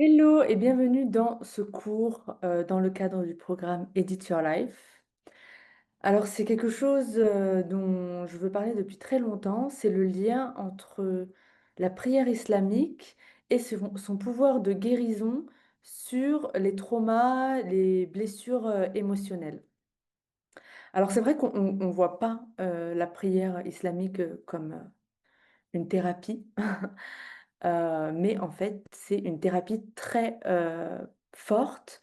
Hello et bienvenue dans ce cours dans le cadre du programme Edit Your Life. Alors c'est quelque chose dont je veux parler depuis très longtemps, c'est le lien entre la prière islamique et son pouvoir de guérison sur les traumas, les blessures émotionnelles. Alors c'est vrai qu'on ne voit pas la prière islamique comme une thérapie. Mais en fait, c'est une thérapie très forte.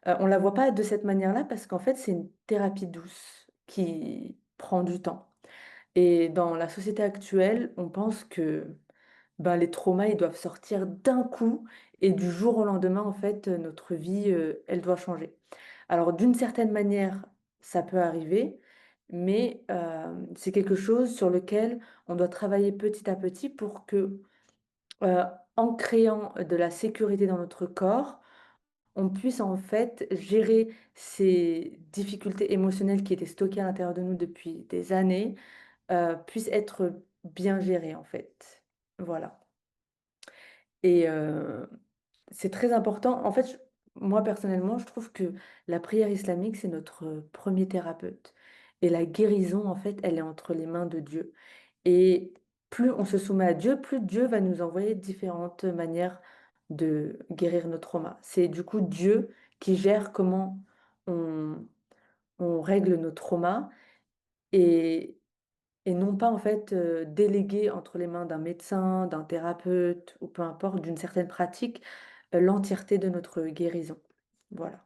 On ne la voit pas de cette manière-là parce qu'en fait, c'est une thérapie douce qui prend du temps. Et dans la société actuelle, on pense que ben, les traumas, ils doivent sortir d'un coup et du jour au lendemain, en fait, notre vie, elle doit changer. Alors, d'une certaine manière, ça peut arriver, mais c'est quelque chose sur lequel on doit travailler petit à petit pour que Heu, en créant de la sécurité dans notre corps, on puisse en fait gérer ces difficultés émotionnelles qui étaient stockées à l'intérieur de nous depuis des années, puissent être bien gérées en fait. Voilà et c'est très important. En fait, moi personnellement, je trouve que la prière islamique, c'est notre premier thérapeute et la guérison en fait, elle est entre les mains de Dieu. Et plus on se soumet à Dieu, plus Dieu va nous envoyer différentes manières de guérir nos traumas. C'est du coup Dieu qui gère comment on, on règle nos traumas et, et non pas en fait déléguer entre les mains d'un médecin, d'un thérapeute ou peu importe, d'une certaine pratique, l'entièreté de notre guérison. Voilà.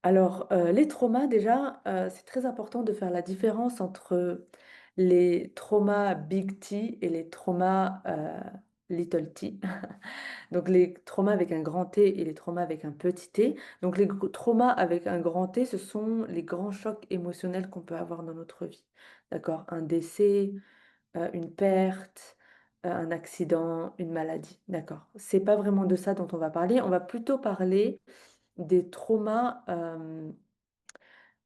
Alors, les traumas déjà, c'est très important de faire la différence entre les traumas big T et les traumas, little t. Donc les traumas avec un grand T et les traumas avec un petit t. Donc les traumas avec un grand T, ce sont les grands chocs émotionnels qu'on peut avoir dans notre vie. D'accord? Un décès, une perte, un accident, une maladie. D'accord? C'est pas vraiment de ça dont on va parler. On va plutôt parler des traumas,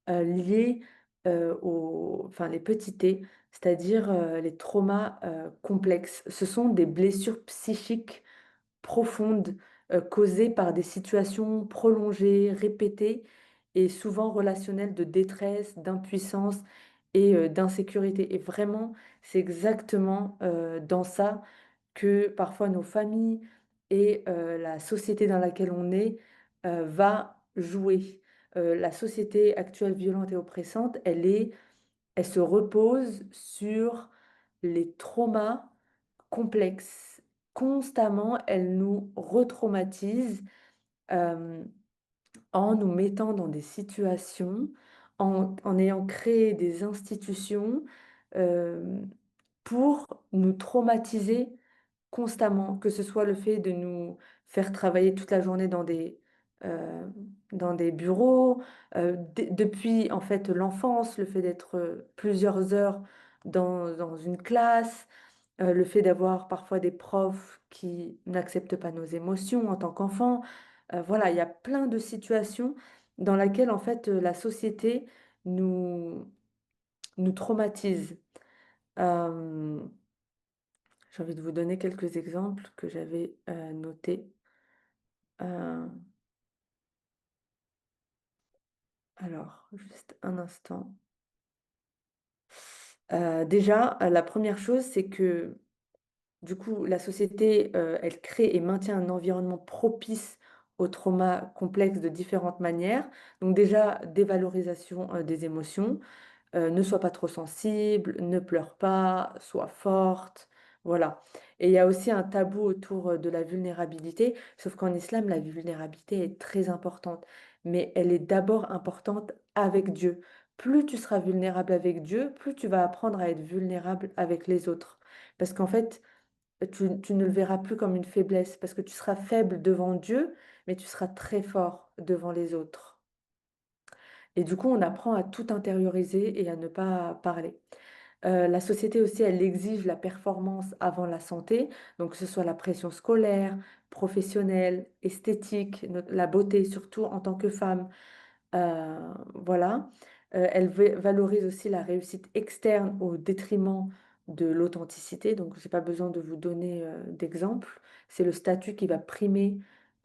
liés, aux enfin les petits T, c'est-à-dire, les traumas, complexes. Ce sont des blessures psychiques profondes, causées par des situations prolongées, répétées et souvent relationnelles de détresse, d'impuissance et d'insécurité et vraiment, c'est exactement, dans ça que parfois nos familles et la société dans laquelle on est, va jouer. La société actuelle violente et oppressante, elle se repose sur les traumas complexes. Constamment, elle nous retraumatise, hem, en nous mettant dans des situations, en ayant créé des institutions, hem, pour nous traumatiser constamment, que ce soit le fait de nous faire travailler toute la journée dans des bureaux, depuis en fait l'enfance, le fait d'être, plusieurs heures dans une classe, le fait d'avoir parfois des profs qui n'acceptent pas nos émotions en tant qu'enfant. Voilà, il y a plein de situations dans laquelle en fait, la société nous nous traumatise. Hem J'ai envie de vous donner quelques exemples que j'avais, notés. Heu, alors, juste un instant. Déjà, la première chose, c'est que, du coup, la société, elle crée et maintient un environnement propice aux traumas complexes de différentes manières. Donc déjà, dévalorisation, des émotions. Ne sois pas trop sensible, ne pleure pas, sois forte, voilà. Et il y a aussi un tabou autour, de la vulnérabilité, sauf qu'en islam, la vulnérabilité est très importante, mais elle est d'abord importante avec Dieu. Plus tu seras vulnérable avec Dieu, plus tu vas apprendre à être vulnérable avec les autres. Parce qu'en fait, tu ne le verras plus comme une faiblesse, parce que tu seras faible devant Dieu, mais tu seras très fort devant les autres. Et du coup, on apprend à tout intérioriser et à ne pas parler. La société aussi, elle exige la performance avant la santé, donc que ce soit la pression scolaire, professionnelle, esthétique, la beauté, surtout en tant que femme. Voilà. Elle valorise aussi la réussite externe au détriment de l'authenticité. Donc, j'ai pas besoin de vous donner d'exemple. C'est le statut qui va primer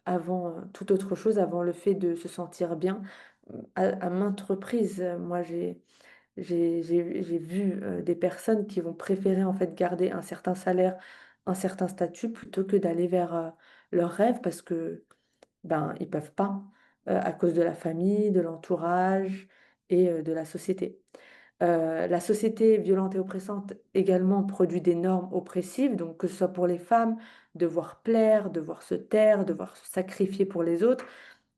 avant toute autre chose, avant le fait de se sentir bien. À maintes reprises, moi, j'ai vu des personnes qui vont préférer en fait garder un certain salaire, un certain statut, plutôt que d'aller vers leurs rêves parce que ben, ils peuvent pas à cause de la famille, de l'entourage et de la société. La société violente et oppressante également produit des normes oppressives, donc que ce soit pour les femmes, devoir plaire, devoir se taire, devoir se sacrifier pour les autres,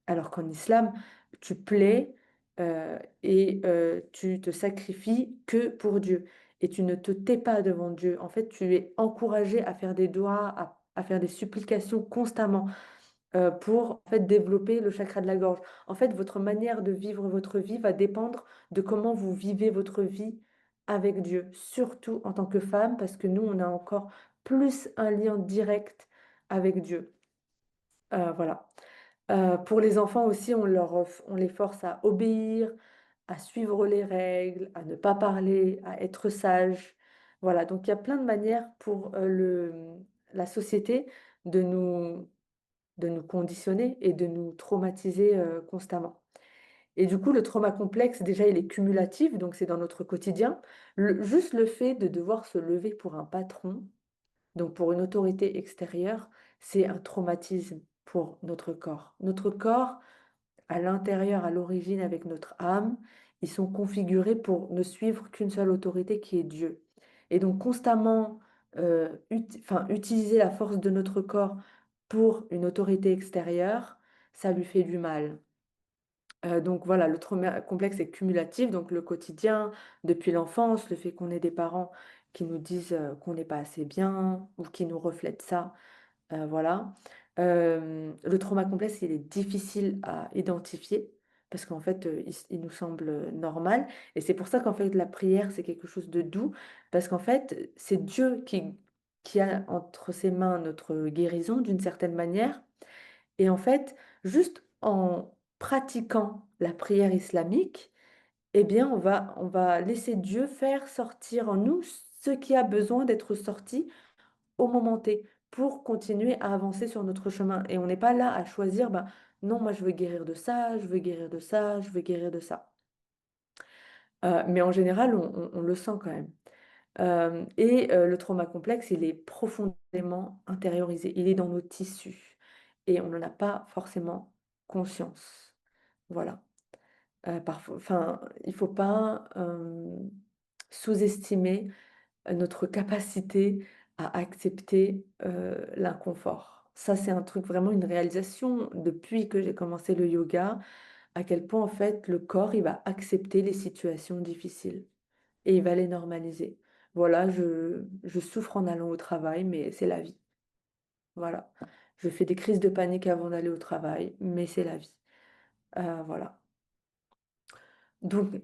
alors qu'en islam, tu plais tu te sacrifies que pour Dieu et tu ne te tais pas devant Dieu. En fait, tu es encouragé à faire des doigts, à faire des supplications constamment pour en fait, développer le chakra de la gorge. En fait, votre manière de vivre votre vie va dépendre de comment vous vivez votre vie avec Dieu, surtout en tant que femme, parce que nous, on a encore plus un lien direct avec Dieu. Voilà. Pour les enfants aussi, on les force à obéir, à suivre les règles, à ne pas parler, à être sage. Voilà, donc il y a plein de manières pour la société de de nous conditionner et de nous traumatiser constamment. Et du coup, le trauma complexe, déjà, il est cumulatif, donc c'est dans notre quotidien. Juste le fait de devoir se lever pour un patron, donc pour une autorité extérieure, c'est un traumatisme pour notre corps. Notre corps, à l'intérieur, à l'origine, avec notre âme, ils sont configurés pour ne suivre qu'une seule autorité qui est Dieu. Et donc constamment utiliser la force de notre corps pour une autorité extérieure, ça lui fait du mal. Donc voilà, le trauma complexe est cumulatif, donc le quotidien, depuis l'enfance, le fait qu'on ait des parents qui nous disent qu'on n'est pas assez bien ou qui nous reflètent ça, voilà. Le trauma complexe, il est difficile à identifier parce qu'en fait, il nous semble normal. Et c'est pour ça qu'en fait, la prière, c'est quelque chose de doux parce qu'en fait, c'est Dieu qui a entre ses mains notre guérison d'une certaine manière. Et en fait, juste en pratiquant la prière islamique, eh bien, on va laisser Dieu faire sortir en nous ce qui a besoin d'être sorti au moment T pour continuer à avancer sur notre chemin. Et on n'est pas là à choisir, ben, non, moi je veux guérir de ça, je veux guérir de ça, je veux guérir de ça. Mais en général, on le sent quand même. Le trauma complexe, il est profondément intériorisé, il est dans nos tissus et on n'en a pas forcément conscience. Voilà. Parfois, enfin, il ne faut pas sous-estimer notre capacité à accepter l'inconfort. Ça, c'est un truc, vraiment une réalisation depuis que j'ai commencé le yoga, à quel point en fait le corps, il va accepter les situations difficiles et il va les normaliser. Voilà, je souffre en allant au travail, mais c'est la vie. Voilà. Je fais des crises de panique avant d'aller au travail, mais c'est la vie. Voilà. Donc,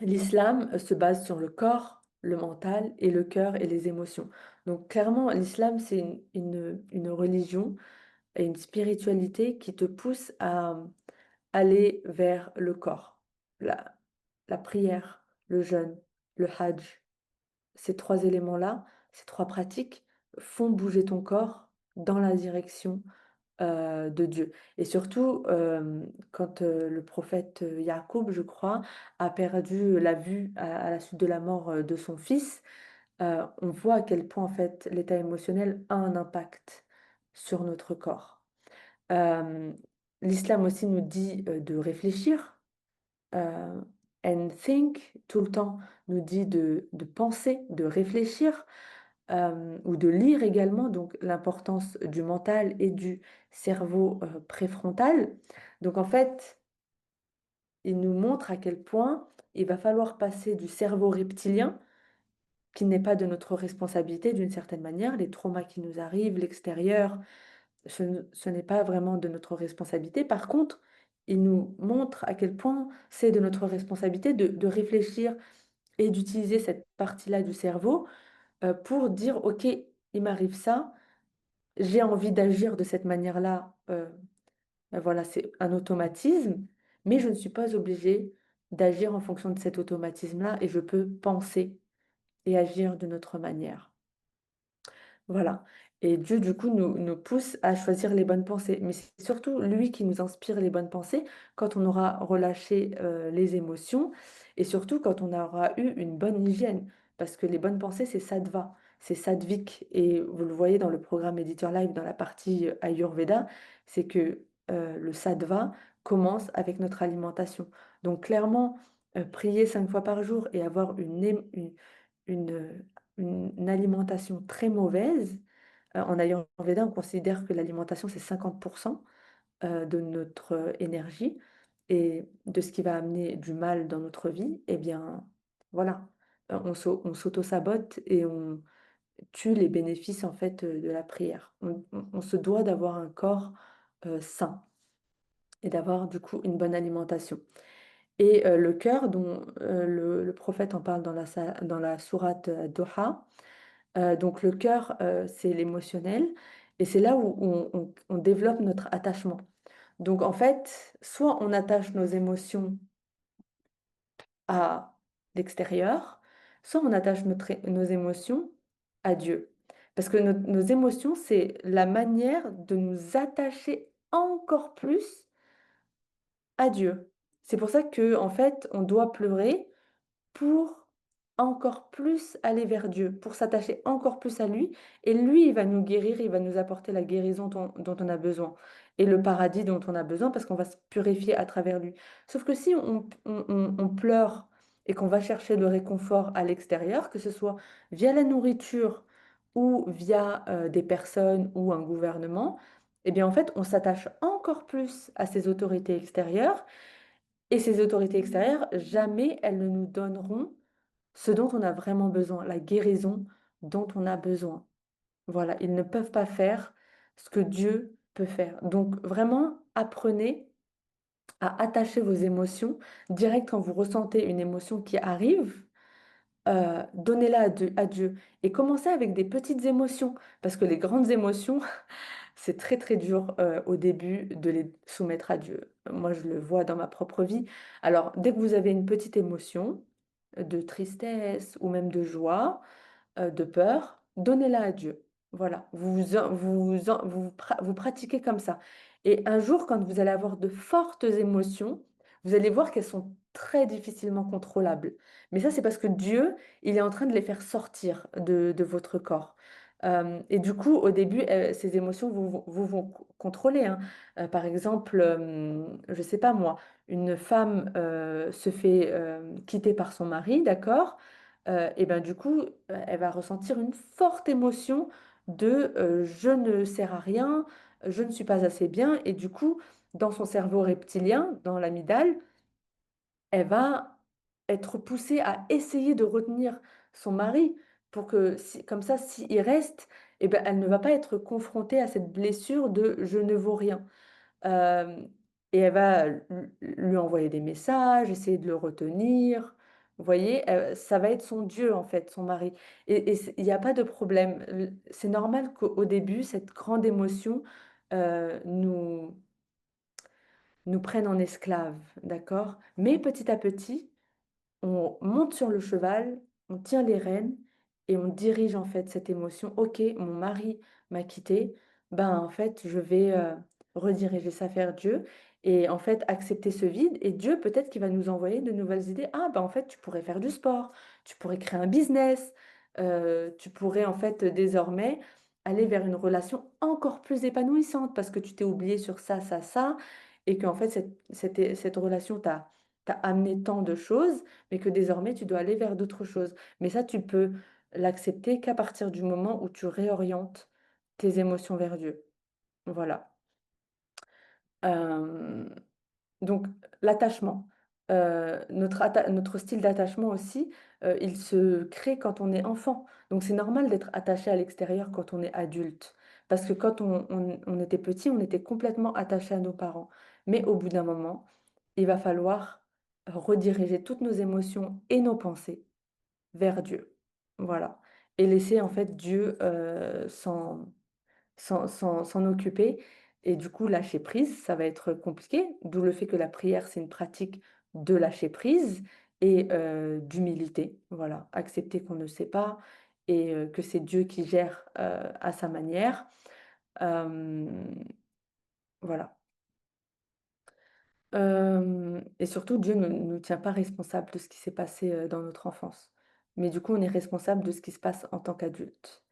l'islam se base sur le corps, le mental et le cœur et les émotions. Donc clairement, l'islam, c'est une religion et une spiritualité qui te pousse à aller vers le corps, la, la prière, le jeûne, le hajj. Ces trois éléments-là, ces trois pratiques font bouger ton corps dans la direction de Dieu. Et surtout, quand le prophète Yacoub, je crois, a perdu la vue à la suite de la mort de son fils, on voit à quel point en fait l'état émotionnel a un impact sur notre corps. Euh, L'islam aussi nous dit de réfléchir. euh, and think, tout le temps, nous dit de penser, de réfléchir ou de lire également, donc l'importance du mental et du cerveau préfrontal. Donc en fait, il nous montre à quel point il va falloir passer du cerveau reptilien, qui n'est pas de notre responsabilité d'une certaine manière, les traumas qui nous arrivent, l'extérieur, ce n'est pas vraiment de notre responsabilité. Par contre, il nous montre à quel point c'est de notre responsabilité de réfléchir et d'utiliser cette partie-là du cerveau pour dire, OK, il m'arrive ça, j'ai envie d'agir de cette manière-là, voilà, c'est un automatisme, mais je ne suis pas obligée d'agir en fonction de cet automatisme-là et je peux penser et agir de notre manière. Voilà. Et Dieu, du coup, nous pousse à choisir les bonnes pensées. Mais c'est surtout lui qui nous inspire les bonnes pensées quand on aura relâché les émotions et surtout quand on aura eu une bonne hygiène. Parce que les bonnes pensées, c'est sattva, c'est sattvik. Et vous le voyez dans le programme Editor Live, dans la partie Ayurveda, c'est que le sattva commence avec notre alimentation. Donc clairement, prier 5 fois par jour et avoir une, une alimentation très mauvaise, en Ayurveda, on considère que l'alimentation, c'est 50% de notre énergie et de ce qui va amener du mal dans notre vie, eh bien, voilà, on s'auto-sabote et on tue les bénéfices, en fait, de la prière. On se doit d'avoir un corps sain et d'avoir, du coup, une bonne alimentation. Et le cœur, dont le prophète en parle dans la sourate Doha, donc le cœur, c'est l'émotionnel et c'est là où on développe notre attachement. Donc en fait, soit on attache nos émotions à l'extérieur, soit on attache nos émotions à Dieu. Parce que nos émotions, c'est la manière de nous attacher encore plus à Dieu. C'est pour ça que en fait, on doit pleurer pour encore plus aller vers Dieu, pour s'attacher encore plus à lui. Et lui, il va nous guérir, il va nous apporter la guérison dont on a besoin et le paradis dont on a besoin parce qu'on va se purifier à travers lui. Sauf que si on pleure et qu'on va chercher le réconfort à l'extérieur, que ce soit via la nourriture ou via des personnes ou un gouvernement, eh bien en fait, on s'attache encore plus à ces autorités extérieures et ces autorités extérieures, jamais elles ne nous donneront ce dont on a vraiment besoin, la guérison dont on a besoin. Voilà, ils ne peuvent pas faire ce que Dieu peut faire. Donc vraiment, apprenez à attacher vos émotions direct quand vous ressentez une émotion qui arrive. Donnez-la à Dieu et commencez avec des petites émotions parce que les grandes émotions, c'est très très dur au début de les soumettre à Dieu. Moi, je le vois dans ma propre vie. Alors, dès que vous avez une petite émotion de tristesse ou même de joie, de peur, donnez-la à Dieu. Voilà, vous pratiquez comme ça. Et un jour, quand vous allez avoir de fortes émotions, vous allez voir qu'elles sont très difficilement contrôlables. Mais ça, c'est parce que Dieu, il est en train de les faire sortir de votre corps. Et du coup, au début, ces émotions vous vont contrôler, hein. Par exemple, je ne sais pas moi, une femme se fait quitter par son mari, d'accord? Et ben du coup, elle va ressentir une forte émotion de je ne sers à rien, je ne suis pas assez bien. Et du coup, dans son cerveau reptilien, dans l'amygdale, elle va être poussée à essayer de retenir son mari pour que, comme ça, s'il reste, eh ben, elle ne va pas être confrontée à cette blessure de je ne vaux rien. Hem Et elle va lui envoyer des messages, essayer de le retenir. Vous voyez? Ça va être son Dieu, en fait, son mari et il y a pas de problème. C'est normal qu'au début, cette grande émotion, nous prenne en esclave, d'accord? Mais petit à petit, on monte sur le cheval, on tient les rênes et on dirige en fait cette émotion. OK, mon mari m'a quitté, ben en fait, je vais rediriger ça vers Dieu et en fait accepter ce vide. Et Dieu, peut-être qu'il va nous envoyer de nouvelles idées. Ah, ben en fait, tu pourrais faire du sport, tu pourrais créer un business, tu pourrais en fait désormais aller vers une relation encore plus épanouissante parce que tu t'es oublié sur ça, ça, ça, et qu'en fait, cette relation t'a amené tant de choses mais que désormais tu dois aller vers d'autres choses. Mais ça, tu peux l'accepter qu'à partir du moment où tu réorientes tes émotions vers Dieu. Voilà. Hem, donc l'attachement, notre style d'attachement aussi, il se crée quand on est enfant. Donc c'est normal d'être attaché à l'extérieur quand on est adulte. Parce que quand on était petit, on était complètement attaché à nos parents. Mais au bout d'un moment, il va falloir rediriger toutes nos émotions et nos pensées vers Dieu. Voilà et laisser en fait Dieu, s'en occuper et du coup lâcher prise, ça va être compliqué, d'où le fait que la prière, c'est une pratique de lâcher prise et d'humilité. Voilà, accepter qu'on ne sait pas et que c'est Dieu qui gère, à sa manière. Hem, voilà. Et surtout, Dieu ne nous tient pas responsables de ce qui s'est passé, dans notre enfance. Mais du coup, on est responsable de ce qui se passe en tant qu'adulte.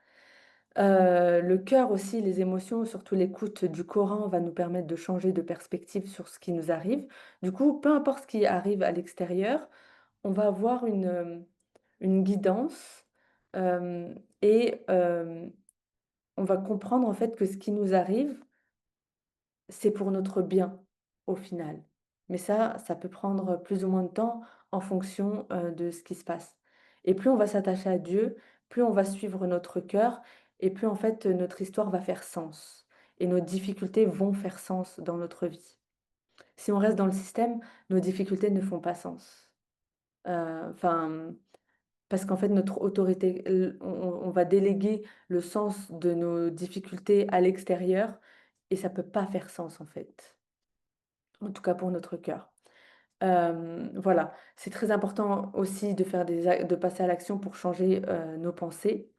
Le cœur aussi, les émotions, surtout l'écoute du Coran va nous permettre de changer de perspective sur ce qui nous arrive. Du coup, peu importe ce qui arrive à l'extérieur, on va avoir une guidance, et on va comprendre en fait que ce qui nous arrive, c'est pour notre bien, au final. Mais ça peut prendre plus ou moins de temps en fonction, de ce qui se passe. Et plus on va s'attacher à Dieu, plus on va suivre notre cœur et plus en fait, notre histoire va faire sens et nos difficultés vont faire sens dans notre vie. Si on reste dans le système, nos difficultés ne font pas sens. Enfin, parce qu'en fait notre autorité, on va déléguer le sens de nos difficultés à l'extérieur et ça peut pas faire sens en fait. En tout cas pour notre cœur. Voilà, c'est très important aussi de faire de passer à l'action pour changer, nos pensées,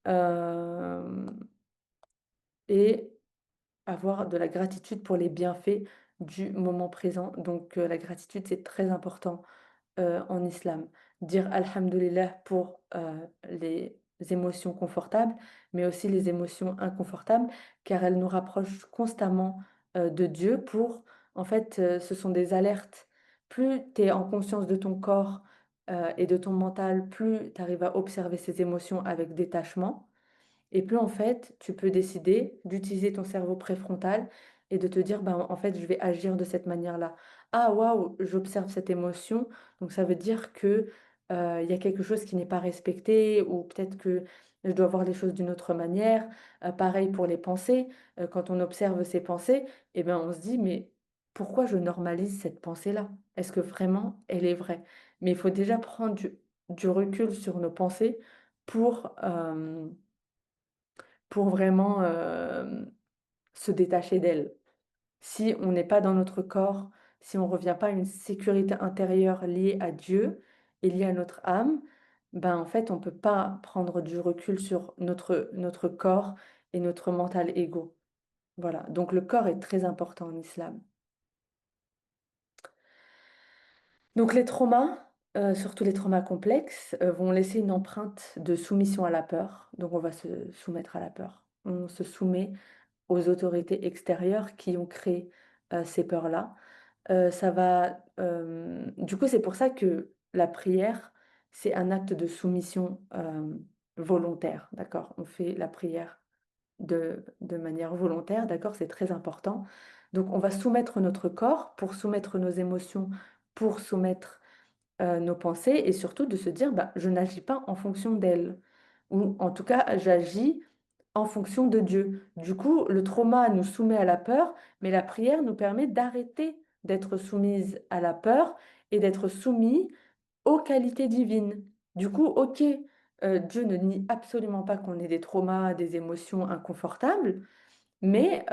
hem et avoir de la gratitude pour les bienfaits du moment présent. Donc, la gratitude, c'est très important, en islam. Dire alhamdulillah pour, les émotions confortables, mais aussi les émotions inconfortables, car elles nous rapprochent constamment, de Dieu pour en fait, ce sont des alertes. Plus tu es en conscience de ton corps, et de ton mental, plus tu arrives à observer ces émotions avec détachement et plus en fait, tu peux décider d'utiliser ton cerveau préfrontal et de te dire: «Ben, en fait, je vais agir de cette manière-là. Ah waouh, j'observe cette émotion, donc ça veut dire que, il y a quelque chose qui n'est pas respecté ou peut-être que je dois voir les choses d'une autre manière». Pareil pour les pensées, quand on observe ses pensées et ben, on se dit: «Mais pourquoi je normalise cette pensée-là? Est-ce que vraiment elle est vraie?» Mais il faut déjà prendre du recul sur nos pensées pour, pour vraiment, se détacher d'elle. Si on n'est pas dans notre corps, si on ne revient pas à une sécurité intérieure liée à Dieu et liée à notre âme, ben, en fait, on ne peut pas prendre du recul sur notre corps et notre mental ego. Voilà, donc le corps est très important en islam. Donc les traumas, surtout les traumas complexes, vont laisser une empreinte de soumission à la peur, donc on va se soumettre à la peur. On se soumet aux autorités extérieures qui ont créé, ces peurs-là. Ça va, du coup, c'est pour ça que la prière, c'est un acte de soumission, volontaire, d'accord? On fait la prière de manière volontaire, d'accord? C'est très important. Donc on va soumettre notre corps pour soumettre nos émotions, pour soumettre, nos pensées et surtout de se dire: «Bah, je n'agis pas en fonction d'elles» ou en tout cas, j'agis en fonction de Dieu. Du coup, le trauma nous soumet à la peur, mais la prière nous permet d'arrêter d'être soumise à la peur et d'être soumis aux qualités divines. Du coup, OK, Dieu ne nie absolument pas qu'on ait des traumas, des émotions inconfortables, mais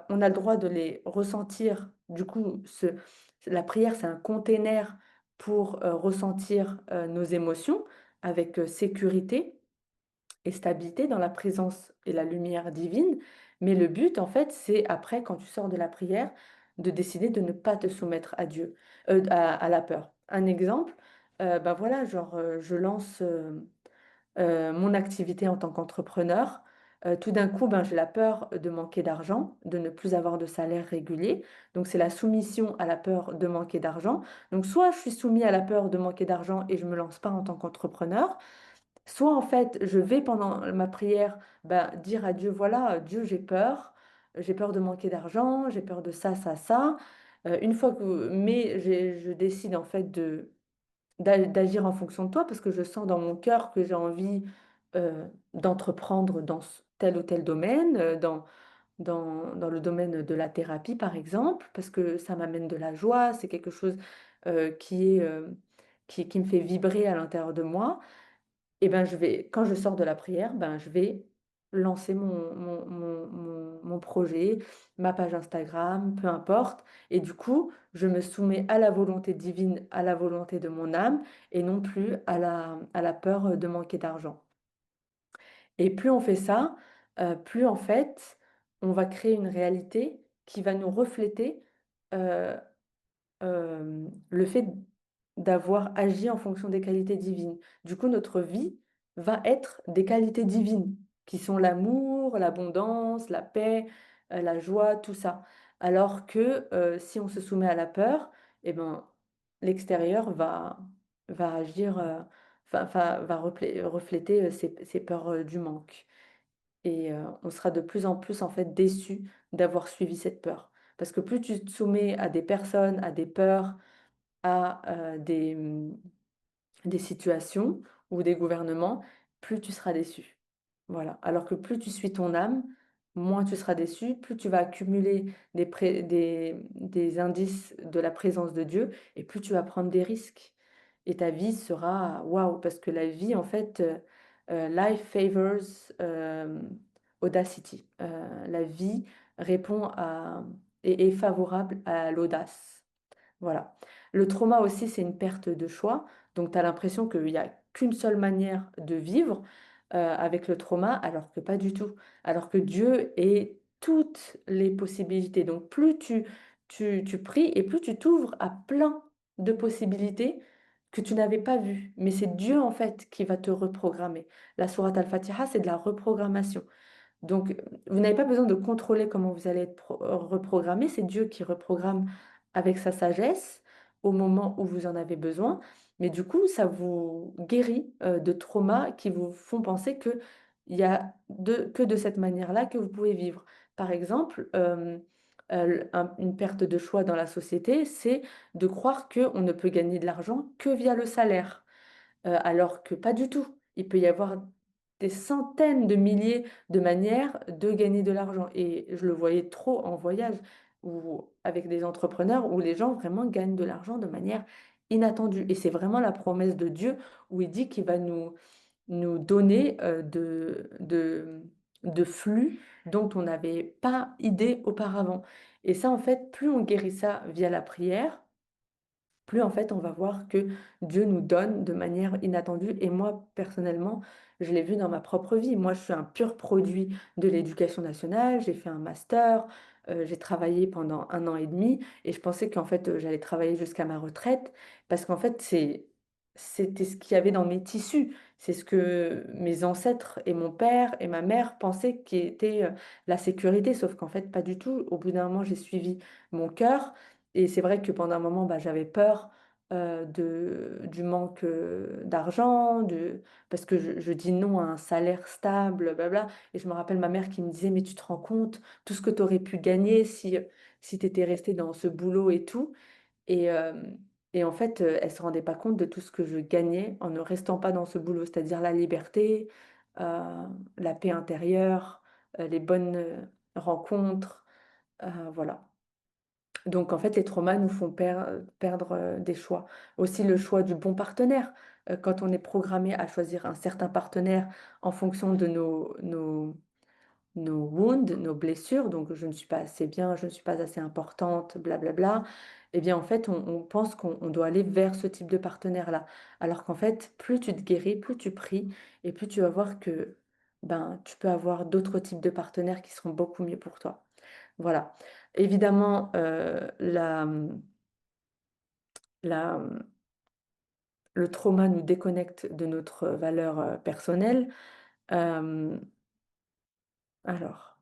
on a le droit de les ressentir. Du coup, la prière, c'est un container pour, ressentir, nos émotions avec, sécurité et stabilité dans la présence et la lumière divine. Mais le but, en fait, c'est après, quand tu sors de la prière, de décider de ne pas te soumettre à Dieu, à la peur. Un exemple, bah, voilà, genre, je lance, mon activité en tant qu'entrepreneur. Tout d'un coup, ben, j'ai la peur de manquer d'argent, de ne plus avoir de salaire régulier. Donc c'est la soumission à la peur de manquer d'argent. Donc soit je suis soumis à la peur de manquer d'argent et je me lance pas en tant qu'entrepreneur, soit en fait, je vais pendant ma prière, bah, dire à Dieu: «Voilà, Dieu, j'ai peur de manquer d'argent, j'ai peur de ça, ça, ça». Une fois que mais je décide en fait d'agir en fonction de toi parce que je sens dans mon cœur que j'ai envie, d'entreprendre dans tel ou tel domaine, dans le domaine de la thérapie, par exemple, parce que ça m'amène de la joie, c'est quelque chose, qui est, qui me fait vibrer à l'intérieur de moi et ben, je vais quand je sors de la prière, ben, je vais lancer mon projet, ma page Instagram, peu importe. Et du coup, je me soumets à la volonté divine, à la volonté de mon âme, et non plus à la peur de manquer d'argent. Et plus on fait ça, plus en fait, on va créer une réalité qui va nous refléter euh, le fait d'avoir agi en fonction des qualités divines. Du coup, notre vie va être des qualités divines, qui sont l'amour, l'abondance, la paix, la joie, tout ça. Alors que si on se soumet à la peur, eh ben, l'extérieur va agir, va refléter ces peurs du manque. Et on sera de plus en plus en fait déçu d'avoir suivi cette peur. Parce que plus tu te soumets à des personnes, à des peurs, à des situations ou des gouvernements, plus tu seras déçu. Voilà. Alors que plus tu suis ton âme, moins tu seras déçu, plus tu vas accumuler des indices de la présence de Dieu et plus tu vas prendre des risques. Et ta vie sera waouh, parce que la vie, en fait, life favors audacity. La vie répond est favorable à l'audace. Voilà. Le trauma aussi, c'est une perte de choix. Donc, tu as l'impression qu'il n'y a qu'une seule manière de vivre avec le trauma, alors que pas du tout. Alors que Dieu est toutes les possibilités. Donc, plus tu pries et plus tu t'ouvres à plein de possibilités que tu n'avais pas vues. Mais c'est Dieu, en fait, qui va te reprogrammer. La sourate Al-Fatiha, c'est de la reprogrammation. Donc, vous n'avez pas besoin de contrôler comment vous allez être reprogrammé. C'est Dieu qui reprogramme avec sa sagesse au moment où vous en avez besoin. Mais du coup, ça vous guérit de traumas qui vous font penser que il y a que de cette manière-là que vous pouvez vivre. Par exemple, une perte de choix dans la société, c'est de croire qu'on ne peut gagner de l'argent que via le salaire. Alors que pas du tout. Il peut y avoir des centaines de milliers de manières de gagner de l'argent. Et je le voyais trop en voyage ou avec des entrepreneurs où les gens vraiment gagnent de l'argent de manière inattendue. Et c'est vraiment la promesse de Dieu où il dit qu'il va nous donner de flux dont on n'avait pas idée auparavant. Et ça, en fait, plus on guérit ça via la prière, plus en fait on va voir que Dieu nous donne de manière inattendue. Et moi, personnellement, je l'ai vu dans ma propre vie. Moi, je suis un pur produit de l'éducation nationale. J'ai fait un master, j'ai travaillé pendant 1 an et demi et je pensais qu'en fait j'allais travailler jusqu'à ma retraite parce qu'en fait c'était ce qu'il y avait dans mes tissus. C'est ce que mes ancêtres et mon père et ma mère pensaient qui était la sécurité, sauf qu'en fait pas du tout. Au bout d'un moment, j'ai suivi mon cœur. Et c'est vrai que pendant un moment, bah, j'avais peur du manque d'argent, parce que je dis non à un salaire stable, blabla. Et je me rappelle ma mère qui me disait, mais tu te rends compte, tout ce que tu aurais pu gagner si tu étais resté dans ce boulot et tout. Et, euh, et en fait, elle ne se rendait pas compte de tout ce que je gagnais en ne restant pas dans ce boulot, c'est-à-dire la liberté, la paix intérieure, les bonnes rencontres, voilà. Donc, en fait, les traumas nous font perdre des choix. Aussi, le choix du bon partenaire. Quand on est programmé à choisir un certain partenaire en fonction de nos wounds, nos blessures, donc je ne suis pas assez bien, je ne suis pas assez importante, blablabla, eh bien, en fait, on pense qu'on doit aller vers ce type de partenaire-là. Alors qu'en fait, plus tu te guéris, plus tu pries, et plus tu vas voir que ben, tu peux avoir d'autres types de partenaires qui seront beaucoup mieux pour toi. Voilà. Évidemment, la- le trauma nous déconnecte de notre valeur personnelle. Euh, alors,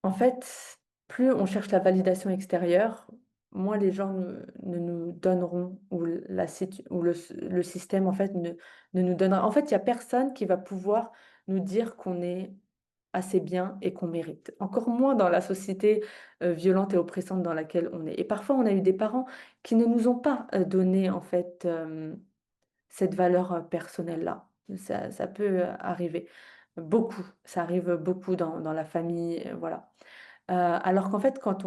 en fait, plus on cherche la validation extérieure, moins les gens ne nous donneront, ou, ou le système, en fait, ne nous donnera. En fait, il n'y a personne qui va pouvoir nous dire qu'on est assez bien et qu'on mérite. Encore moins dans la société violente et oppressante dans laquelle on est. Et parfois, on a eu des parents qui ne nous ont pas donné, en fait, cette valeur personnelle-là. Ça peut arriver. Beaucoup, ça arrive beaucoup dans la famille, voilà. Alors qu'en fait, quand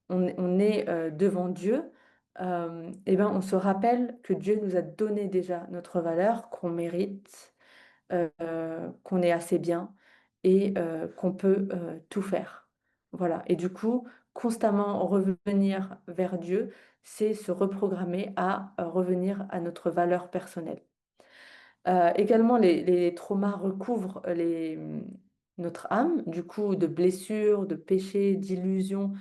on est devant Dieu, eh ben, on se rappelle que Dieu nous a donné déjà notre valeur, qu'on mérite, qu'on est assez bien et qu'on peut tout faire. Voilà. Et du coup, constamment revenir vers Dieu, c'est se reprogrammer à revenir à notre valeur personnelle. Également, les traumas recouvrent notre âme, du coup, de blessures, de péchés, d'illusions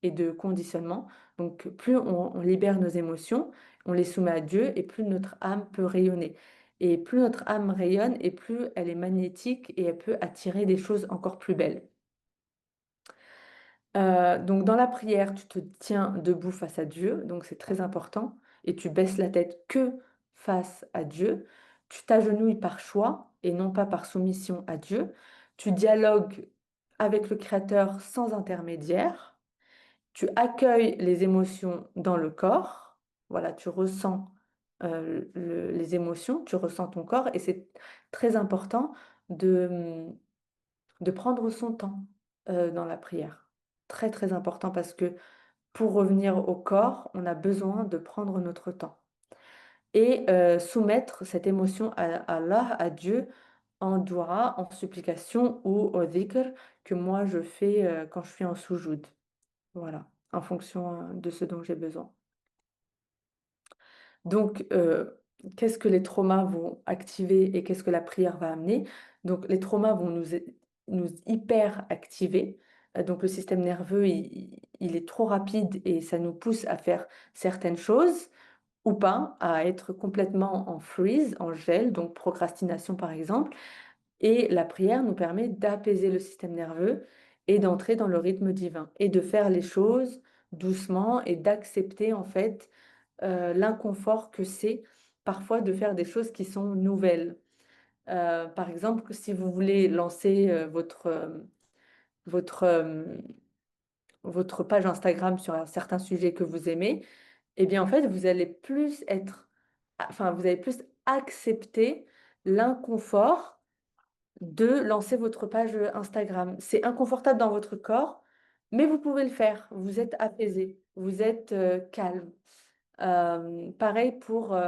et de conditionnement. Donc, plus on libère nos émotions, on les soumet à Dieu, et plus notre âme peut rayonner. Et plus notre âme rayonne, et plus elle est magnétique, et elle peut attirer des choses encore plus belles. Donc dans la prière, tu te tiens debout face à Dieu, donc c'est très important, et tu baisses la tête que face à Dieu. Tu t'agenouilles par choix et non pas par soumission à Dieu. Tu dialogues avec le Créateur sans intermédiaire. Tu accueilles les émotions dans le corps. Voilà, tu ressens les émotions, tu ressens ton corps, et c'est très important de, de prendre son temps dans la prière. Très, très important parce que pour revenir au corps, on a besoin de prendre notre temps et soumettre cette émotion à Allah, à Dieu, en doua, en supplication ou au dhikr que moi je fais quand je suis en soujoud. Voilà, en fonction de ce dont j'ai besoin. Donc, qu'est-ce que les traumas vont activer et qu'est-ce que la prière va amener? Donc, les traumas vont nous hyper activer. Donc, le système nerveux, il est trop rapide et ça nous pousse à faire certaines choses ou pas, à être complètement en freeze, en gel, donc procrastination par exemple. Et la prière nous permet d'apaiser le système nerveux et d'entrer dans le rythme divin et de faire les choses doucement et d'accepter en fait l'inconfort que c'est parfois de faire des choses qui sont nouvelles. Par exemple, si vous voulez lancer votre, votre page Instagram sur un certain sujet que vous aimez, eh bien en fait, vous allez plus être, enfin, vous allez plus accepter l'inconfort de lancer votre page Instagram. C'est inconfortable dans votre corps, mais vous pouvez le faire. Vous êtes apaisé, vous êtes calme. Pareil pour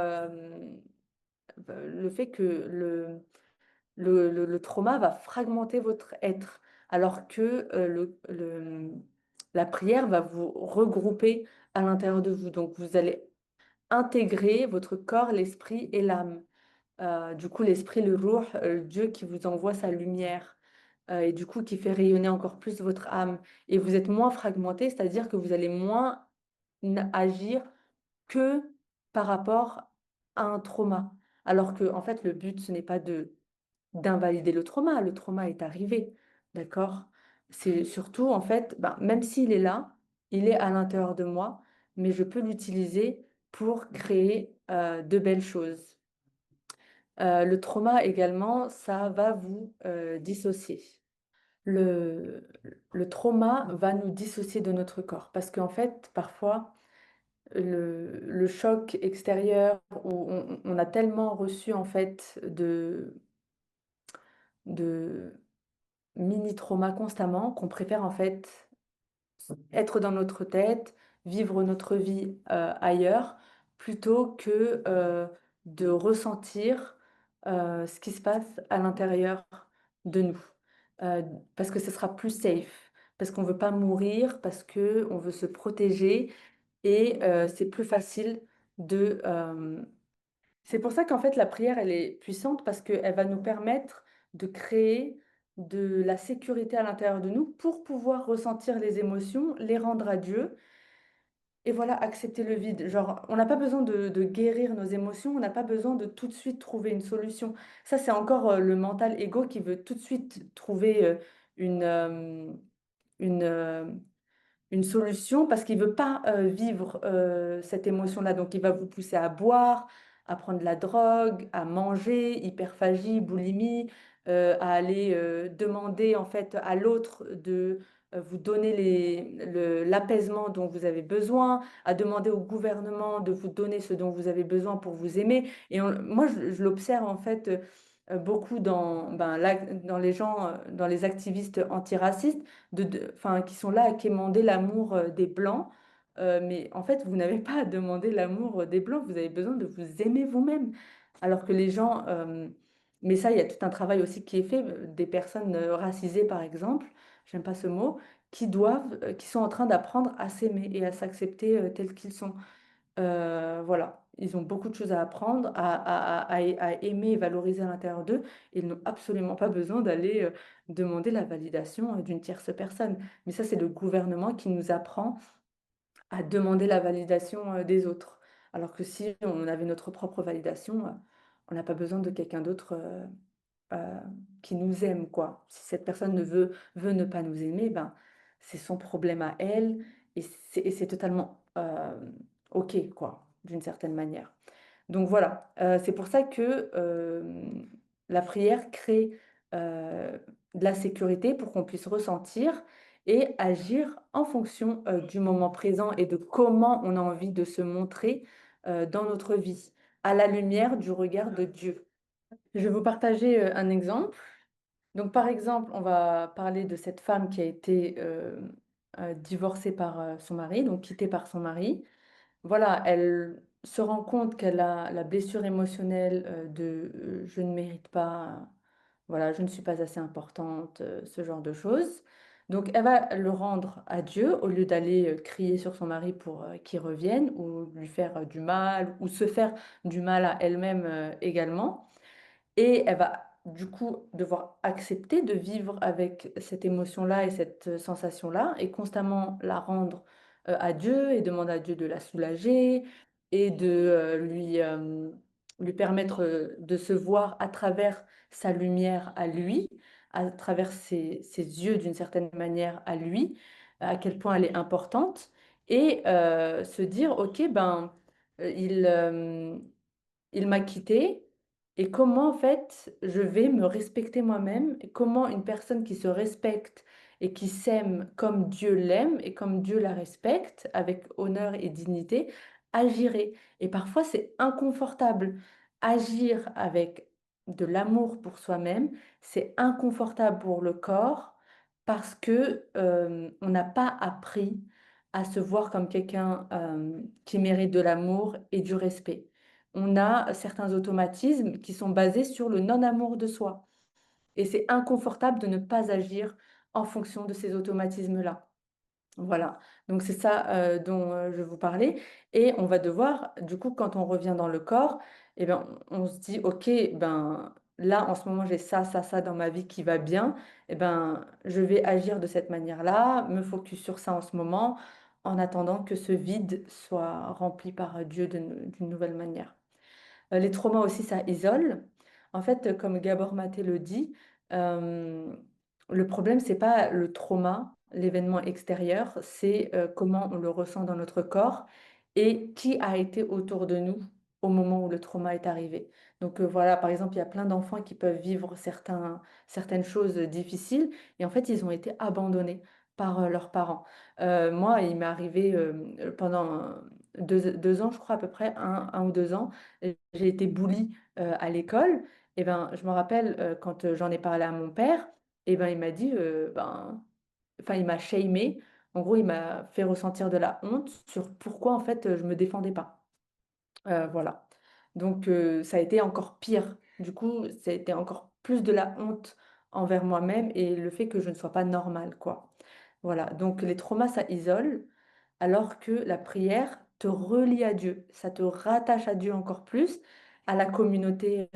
le fait que le trauma va fragmenter votre être, alors que la prière va vous regrouper à l'intérieur de vous. Donc vous allez intégrer votre corps, l'esprit et l'âme. Du coup, l'esprit, le ruh, Dieu qui vous envoie sa lumière et du coup qui fait rayonner encore plus votre âme. Et vous êtes moins fragmenté, c'est-à-dire que vous allez moins agir que par rapport à un trauma. Alors que, en fait, le but, ce n'est pas d'invalider le trauma est arrivé, d'accord? C'est surtout, en fait, ben, même s'il est là, il est à l'intérieur de moi, mais je peux l'utiliser pour créer de belles choses. Le trauma également, ça va vous dissocier. Le, le trauma va nous dissocier de notre corps parce qu'en fait, parfois, le choc extérieur où on a tellement reçu en fait de mini-traumas constamment qu'on préfère en fait être dans notre tête, vivre notre vie ailleurs, plutôt que de ressentir ce qui se passe à l'intérieur de nous. Euh, Parce que ce sera plus safe, parce qu'on ne veut pas mourir, parce qu'on veut se protéger et c'est plus facile de... C'est pour ça qu'en fait la prière, elle est puissante parce qu'elle va nous permettre de créer de la sécurité à l'intérieur de nous pour pouvoir ressentir les émotions, les rendre à Dieu et voilà, accepter le vide. Genre, on n'a pas besoin de guérir nos émotions, on n'a pas besoin de tout de suite trouver une solution. Ça, c'est encore le mental égo qui veut tout de suite trouver une, euh, une, euh, une solution parce qu'il veut pas vivre cette émotion-là. Donc, il va vous pousser à boire, à prendre de la drogue, à manger, hyperphagie, boulimie, à aller demander en fait à l'autre de vous donner l'apaisement dont vous avez besoin, à demander au gouvernement de vous donner ce dont vous avez besoin pour vous aimer. Et moi, je l'observe en fait. beaucoup dans les gens, dans les activistes antiracistes, enfin, qui sont là à quémander l'amour des Blancs. Mais en fait, vous n'avez pas à demander l'amour des Blancs, vous avez besoin de vous aimer vous-même. Alors que les gens, mais ça, il y a tout un travail aussi qui est fait, des personnes racisées, par exemple, j'aime pas ce mot, qui sont en train d'apprendre à s'aimer et à s'accepter tels qu'ils sont. Voilà, ils ont beaucoup de choses à apprendre, à aimer et valoriser à l'intérieur d'eux. Ils n'ont absolument pas besoin d'aller demander la validation d'une tierce personne. Mais ça, c'est le gouvernement qui nous apprend à demander la validation des autres. Alors que si on avait notre propre validation, on n'a pas besoin de quelqu'un d'autre euh, qui nous aime, quoi. Si cette personne veut ne pas nous aimer, ben, c'est son problème à elle et c'est totalement OK, quoi, d'une certaine manière. Donc voilà, c'est pour ça que la prière crée euh, de la sécurité pour qu'on puisse ressentir et agir en fonction du moment présent et de comment on a envie de se montrer dans notre vie, à la lumière du regard de Dieu. Je vais vous partager un exemple. Donc, par exemple, on va parler de cette femme qui a été divorcée par son mari, donc quittée par son mari. Voilà, elle se rend compte qu'elle a la blessure émotionnelle de je ne mérite pas, voilà, je ne suis pas assez importante, ce genre de choses. Donc, elle va le rendre à Dieu au lieu d'aller crier sur son mari pour qu'il revienne ou lui faire du mal ou se faire du mal à elle-même également. Et elle va du coup devoir accepter de vivre avec cette émotion-là et cette sensation-là et constamment la rendre à Dieu et demander à Dieu de la soulager et de lui permettre de se voir à travers sa lumière à lui, à travers ses yeux d'une certaine manière à lui, à quel point elle est importante et se dire, OK, ben, euh, il, euh, il m'a quitté et comment en fait je vais me respecter moi-même et comment une personne qui se respecte et qui s'aime comme Dieu l'aime et comme Dieu la respecte avec honneur et dignité agirait. Et parfois c'est inconfortable. Agir avec de l'amour pour soi-même, c'est inconfortable pour le corps parce que on n'a pas appris à se voir comme quelqu'un qui mérite de l'amour et du respect. On a certains automatismes qui sont basés sur le non-amour de soi. Et c'est inconfortable de ne pas agir en fonction de ces automatismes-là. Voilà, donc c'est ça dont je vous parlais. Et on va devoir, du coup, quand on revient dans le corps, eh ben, on se dit, OK, ben, là, en ce moment, j'ai ça, ça, ça dans ma vie qui va bien. Eh ben, je vais agir de cette manière-là, me focus sur ça en ce moment, en attendant que ce vide soit rempli par Dieu d'une nouvelle manière. Les traumas aussi, ça isole. En fait, comme Gabor Maté le dit, euh, le problème, c'est pas le trauma, l'événement extérieur, c'est comment on le ressent dans notre corps et qui a été autour de nous au moment où le trauma est arrivé. Donc voilà, par exemple, il y a plein d'enfants qui peuvent vivre certaines choses difficiles et en fait, ils ont été abandonnés par leurs parents. Moi, il m'est arrivé pendant 2 ans, je crois à peu près, un ou 2 ans, j'ai été bully à l'école. Et ben, je me rappelle quand j'en ai parlé à mon père, et ben, il m'a dit, enfin, il m'a shamé. En gros, il m'a fait ressentir de la honte sur pourquoi en fait je me défendais pas. Voilà. Donc, ça a été encore pire. Du coup, ça a été encore plus de la honte envers moi-même et le fait que je ne sois pas normale, quoi. Voilà. Donc, les traumas, ça isole alors que la prière te relie à Dieu, ça te rattache à Dieu encore plus, à la communauté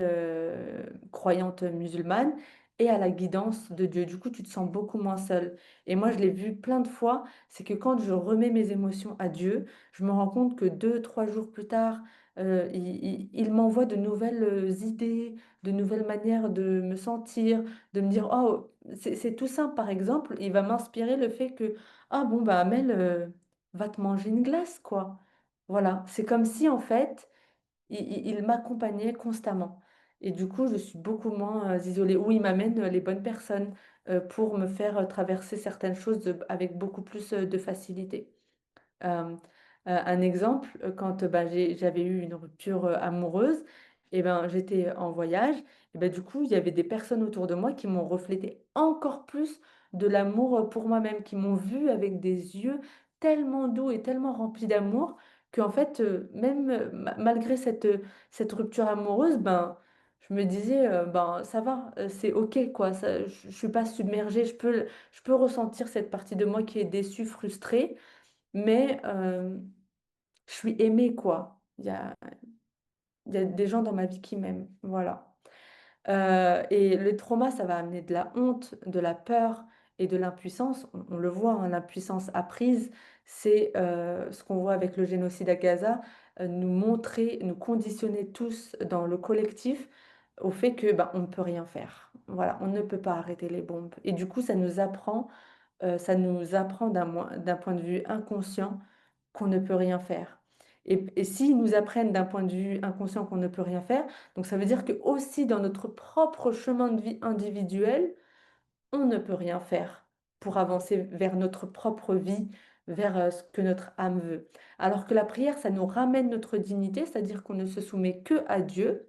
croyante musulmane et à la guidance de Dieu. Du coup, tu te sens beaucoup moins seul. Et moi, je l'ai vu plein de fois, c'est que quand je remets mes émotions à Dieu, je me rends compte que 2, 3 jours plus tard, il m'envoie de nouvelles idées, de nouvelles manières de me sentir, de me dire, oh, c'est tout simple, par exemple, il va m'inspirer le fait que, ah bon, bah Amel, va te manger une glace, quoi. Voilà, c'est comme si en fait, il m'accompagnait constamment. Et du coup, je suis beaucoup moins isolée. Ou il m'amène les bonnes personnes pour me faire traverser certaines choses avec beaucoup plus de facilité. Un exemple, quand j'avais eu une rupture amoureuse, Et ben, j'étais en voyage, et ben, du coup, il y avait des personnes autour de moi qui m'ont reflété encore plus de l'amour pour moi-même, qui m'ont vu avec des yeux tellement doux et tellement remplis d'amour qu'en fait, même malgré cette rupture amoureuse, ben, je me disais, ben, ça va, c'est OK, quoi. Je ne suis pas submergée, je peux ressentir cette partie de moi qui est déçue, frustrée, mais je suis aimée, quoi. Il y a des gens dans ma vie qui m'aiment, voilà. Et le trauma, ça va amener de la honte, de la peur et de l'impuissance. On le voit, hein, l'impuissance apprise, c'est ce qu'on voit avec le génocide à Gaza, nous montrer, nous conditionner tous dans le collectif au fait que bah, on ne peut rien faire. Voilà, on ne peut pas arrêter les bombes. Et du coup, ça nous apprend d'un point de vue inconscient qu'on ne peut rien faire. Et s'ils nous apprennent d'un point de vue inconscient qu'on ne peut rien faire, donc ça veut dire que aussi dans notre propre chemin de vie individuel, on ne peut rien faire pour avancer vers notre propre vie, vers ce que notre âme veut. Alors que la prière, ça nous ramène notre dignité, c'est-à-dire qu'on ne se soumet que à Dieu,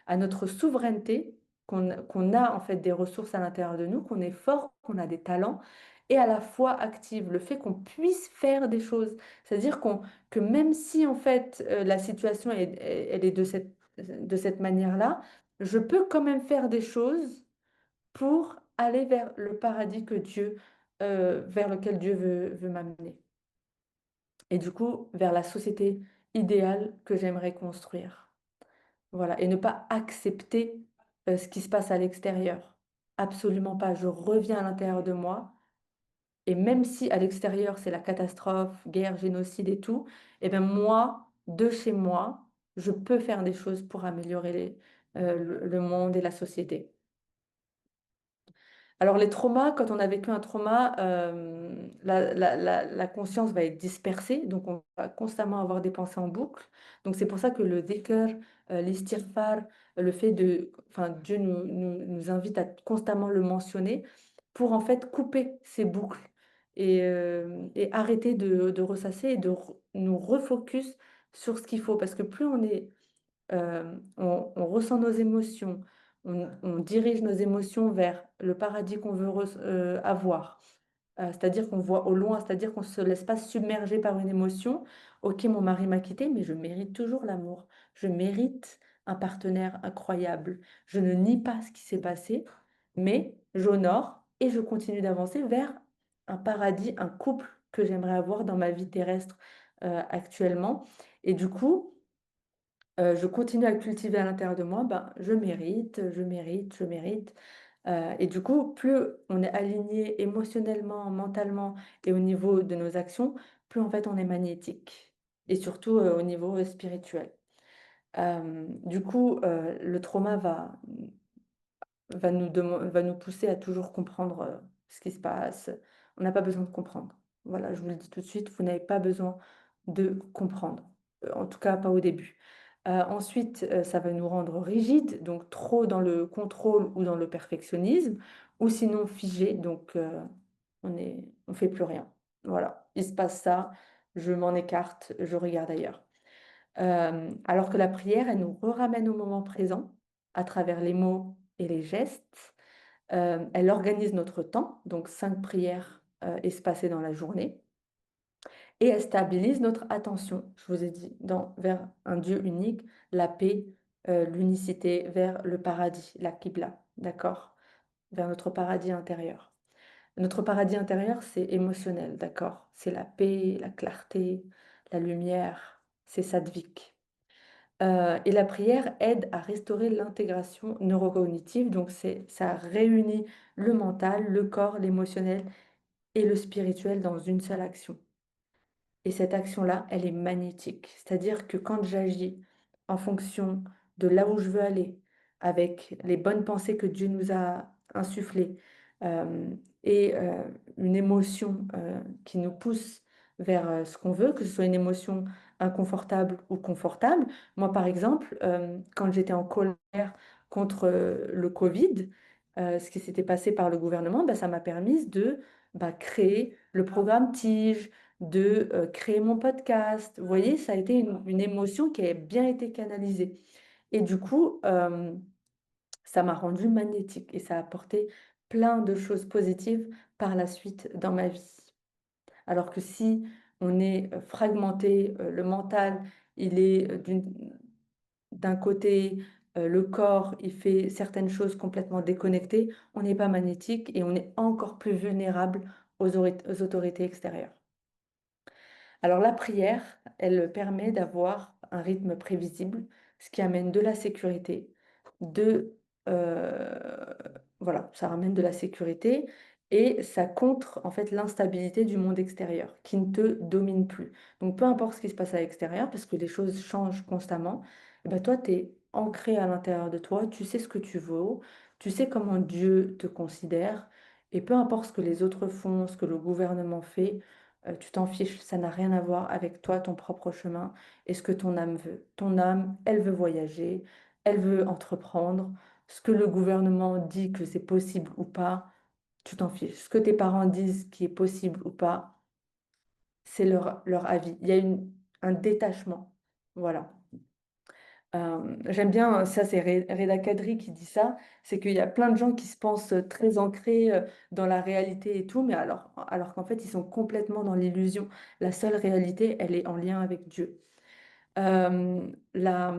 à notre souveraineté, qu'on a en fait des ressources à l'intérieur de nous, qu'on est fort, qu'on a des talents, et à la fois active, le fait qu'on puisse faire des choses. C'est-à-dire que même si en fait la situation elle est de cette manière-là, je peux quand même faire des choses pour aller vers le paradis vers lequel Dieu veut m'amener. Et du coup, vers la société idéale que j'aimerais construire. Voilà, et ne pas accepter ce qui se passe à l'extérieur. Absolument pas. Je reviens à l'intérieur de moi. Et même si à l'extérieur, c'est la catastrophe, guerre, génocide et tout, et bien moi, de chez moi, je peux faire des choses pour améliorer le monde et la société. Alors les traumas, quand on a vécu un trauma, la conscience va être dispersée, donc on va constamment avoir des pensées en boucle. Donc c'est pour ça que le dhikr, l'istighfar, le fait enfin Dieu nous invite à constamment le mentionner pour en fait couper ces boucles et arrêter de ressasser et nous refocus sur ce qu'il faut. Parce que plus on ressent nos émotions, on dirige nos émotions vers le paradis qu'on veut avoir. C'est-à-dire qu'on voit au loin, c'est-à-dire qu'on ne se laisse pas submerger par une émotion. Ok, mon mari m'a quitté, mais je mérite toujours l'amour. Je mérite un partenaire incroyable. Je ne nie pas ce qui s'est passé, mais j'honore et je continue d'avancer vers un paradis, un couple que j'aimerais avoir dans ma vie terrestre actuellement. Et du coup, je continue à cultiver à l'intérieur de moi, ben, je mérite, je mérite, je mérite. Et du coup, plus on est aligné émotionnellement, mentalement et au niveau de nos actions, plus en fait on est magnétique. Et surtout au niveau spirituel. Du coup, le trauma va nous pousser à toujours comprendre ce qui se passe. On n'a pas besoin de comprendre. Voilà, je vous le dis tout de suite, vous n'avez pas besoin de comprendre. En tout cas, pas au début. Ensuite, ça va nous rendre rigides, donc trop dans le contrôle ou dans le perfectionnisme, ou sinon figés, donc on fait plus rien. Voilà, il se passe ça, je m'en écarte, je regarde ailleurs. Alors que la prière, elle nous ramène au moment présent à travers les mots et les gestes. Elle organise notre temps, donc 5 prières espacées dans la journée, et elle stabilise notre attention, je vous ai dit, vers un Dieu unique, la paix, l'unicité, vers le paradis, la Qibla, d'accord? Vers notre paradis intérieur. Notre paradis intérieur, c'est émotionnel, d'accord? C'est la paix, la clarté, la lumière, c'est Sadvik. Et la prière aide à restaurer l'intégration neurocognitive, donc ça réunit le mental, le corps, l'émotionnel et le spirituel dans une seule action. Et cette action-là, elle est magnétique. C'est-à-dire que quand j'agis en fonction de là où je veux aller, avec les bonnes pensées que Dieu nous a insufflées, euh, et une émotion qui nous pousse vers ce qu'on veut, que ce soit une émotion inconfortable ou confortable. Moi, par exemple, quand j'étais en colère contre le Covid, ce qui s'était passé par le gouvernement, bah, ça m'a permis de créer le programme TIGE, de créer mon podcast. Vous voyez, ça a été une émotion qui a bien été canalisée. Et du coup, ça m'a rendue magnétique et ça a apporté plein de choses positives par la suite dans ma vie. Alors que si on est fragmenté, le mental, il est d'un côté, le corps, il fait certaines choses complètement déconnectées, on n'est pas magnétique et on est encore plus vulnérable aux autorités extérieures. Alors la prière, elle permet d'avoir un rythme prévisible, ce qui amène de la sécurité, de, heu, voilà, ça ramène de la sécurité et ça contre en fait l'instabilité du monde extérieur qui ne te domine plus. Donc peu importe ce qui se passe à l'extérieur, parce que les choses changent constamment, et bah, toi tu es ancré à l'intérieur de toi, tu sais ce que tu vaux, tu sais comment Dieu te considère et peu importe ce que les autres font, ce que le gouvernement fait, tu t'en fiches, ça n'a rien à voir avec toi, ton propre chemin et ce que ton âme veut. Ton âme, elle veut voyager, elle veut entreprendre. Ce que le gouvernement dit que c'est possible ou pas, tu t'en fiches. Ce que tes parents disent qui est possible ou pas, c'est leur avis. Il y a un détachement. Voilà. J'aime bien, ça c'est Reda Kadri qui dit ça, c'est qu'il y a plein de gens qui se pensent très ancrés dans la réalité et tout, mais alors qu'en fait ils sont complètement dans l'illusion. La seule réalité, elle est en lien avec Dieu. La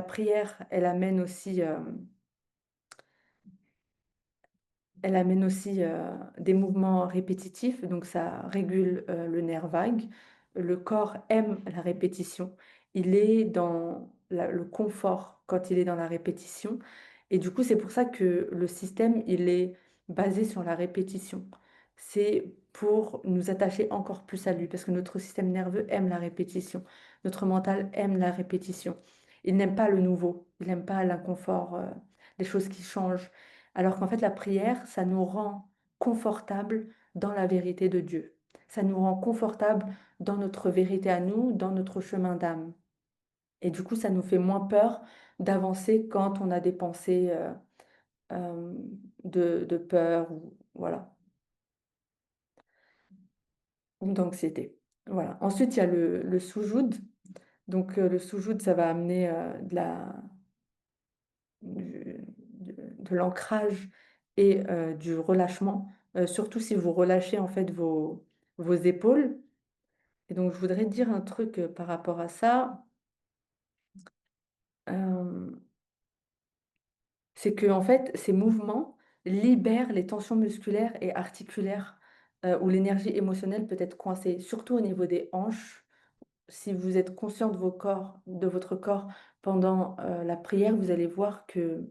prière, elle amène aussi des mouvements répétitifs, donc ça régule le nerf vague. Le corps aime la répétition. Il est dans le confort quand il est dans la répétition. Et du coup, c'est pour ça que le système, il est basé sur la répétition. C'est pour nous attacher encore plus à lui, parce que notre système nerveux aime la répétition. Notre mental aime la répétition. Il n'aime pas le nouveau, il n'aime pas l'inconfort, les choses qui changent. Alors qu'en fait, la prière, ça nous rend confortables dans la vérité de Dieu. Ça nous rend confortables dans notre vérité à nous, dans notre chemin d'âme. Et du coup, ça nous fait moins peur d'avancer quand on a des pensées euh, de peur voilà, ou d'anxiété. Voilà. Ensuite, il y a le soujoud. Donc, le soujoud, ça va amener de l'ancrage et du relâchement, surtout si vous relâchez en fait vos épaules. Et donc, je voudrais dire un truc par rapport à ça, euh, c'est que en fait, ces mouvements libèrent les tensions musculaires et articulaires où l'énergie émotionnelle peut être coincée, surtout au niveau des hanches. Si vous êtes conscient de votre corps pendant la prière, vous allez voir que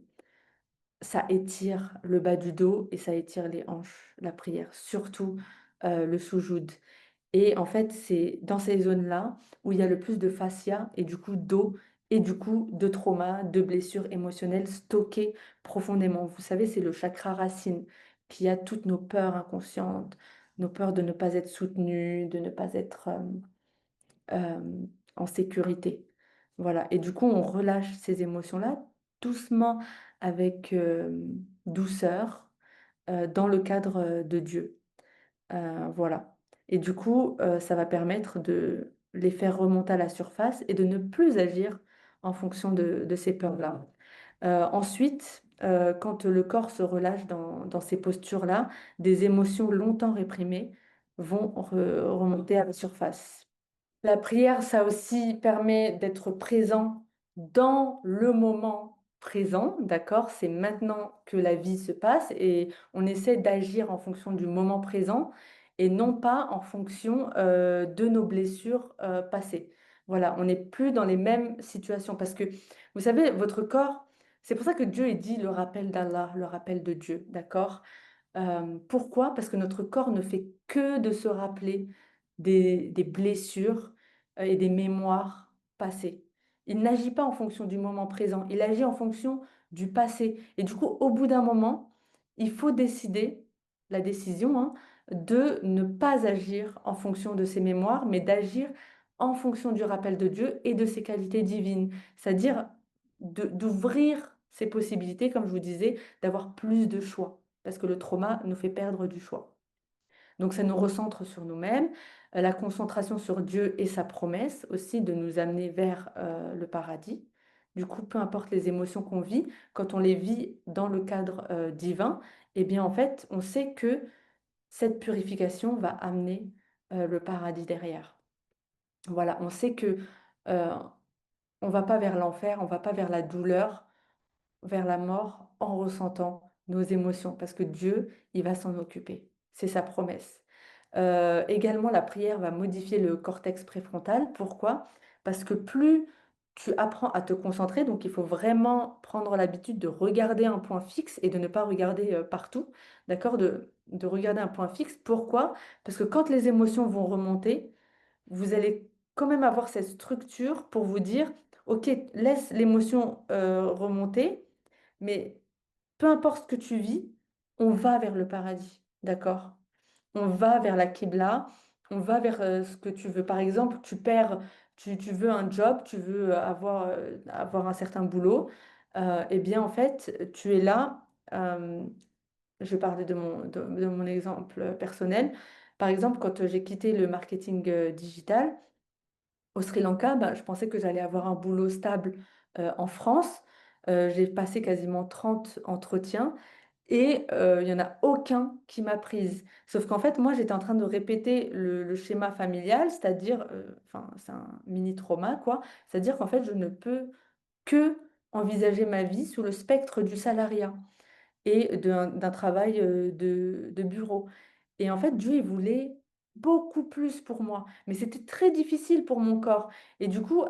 ça étire le bas du dos et ça étire les hanches, la prière, surtout le soujoud. Et en fait, c'est dans ces zones-là où il y a le plus de fascia et du coup d'eau et du coup de trauma, de blessures émotionnelles stockées profondément. Vous savez, c'est le chakra racine qui a toutes nos peurs inconscientes, nos peurs de ne pas être soutenues, de ne pas être en sécurité. Voilà. Et du coup, on relâche ces émotions-là doucement avec douceur dans le cadre de Dieu. Voilà. Et du coup, ça va permettre de les faire remonter à la surface et de ne plus agir en fonction de ces peurs-là. Ensuite, quand le corps se relâche dans ces postures-là, des émotions longtemps réprimées vont remonter à la surface. La prière, ça aussi permet d'être présent dans le moment présent, d'accord? C'est maintenant que la vie se passe et on essaie d'agir en fonction du moment présent et non pas en fonction de nos blessures passées. Voilà, on n'est plus dans les mêmes situations parce que, vous savez, votre corps, c'est pour ça que Dieu est dit le rappel d'Allah, le rappel de Dieu, d'accord? Pourquoi? Parce que notre corps ne fait que de se rappeler des blessures et des mémoires passées. Il n'agit pas en fonction du moment présent, il agit en fonction du passé. Et du coup, au bout d'un moment, il faut décider, la décision, hein, de ne pas agir en fonction de ses mémoires, mais d'agir en fonction du rappel de Dieu et de ses qualités divines. C'est-à-dire d'ouvrir ses possibilités, comme je vous disais, d'avoir plus de choix parce que le trauma nous fait perdre du choix. Donc ça nous recentre sur nous-mêmes, la concentration sur Dieu et sa promesse aussi de nous amener vers le paradis. Du coup, peu importe les émotions qu'on vit, quand on les vit dans le cadre divin, eh bien, en fait, on sait que cette purification va amener le paradis derrière. Voilà, on sait que euh, on va pas vers l'enfer, on va pas vers la douleur, vers la mort en ressentant nos émotions, parce que Dieu, il va s'en occuper. C'est sa promesse. Également, la prière va modifier le cortex préfrontal. Pourquoi? Parce que plus tu apprends à te concentrer, donc il faut vraiment prendre l'habitude de regarder un point fixe et de ne pas regarder partout, d'accord? De regarder un point fixe. Pourquoi? Parce que quand les émotions vont remonter, vous allez quand même avoir cette structure pour vous dire, OK, laisse l'émotion remonter, mais peu importe ce que tu vis, on va vers le paradis, d'accord? On va vers la Qibla, on va vers ce que tu veux. Par exemple, tu veux un job, tu veux avoir un certain boulot, eh bien en fait, tu es là. Je vais parler de mon exemple personnel. Par exemple, quand j'ai quitté le marketing digital, au Sri Lanka, ben, je pensais que j'allais avoir un boulot stable en France. J'ai passé quasiment 30 entretiens et il n'y en a aucun qui m'a prise. Sauf qu'en fait, moi, j'étais en train de répéter le schéma familial, c'est-à-dire, enfin, c'est un mini trauma, quoi. C'est-à-dire qu'en fait, je ne peux que envisager ma vie sous le spectre du salariat et d'un travail de bureau. Et en fait, Dieu, il voulait beaucoup plus pour moi. Mais c'était très difficile pour mon corps. Et du coup,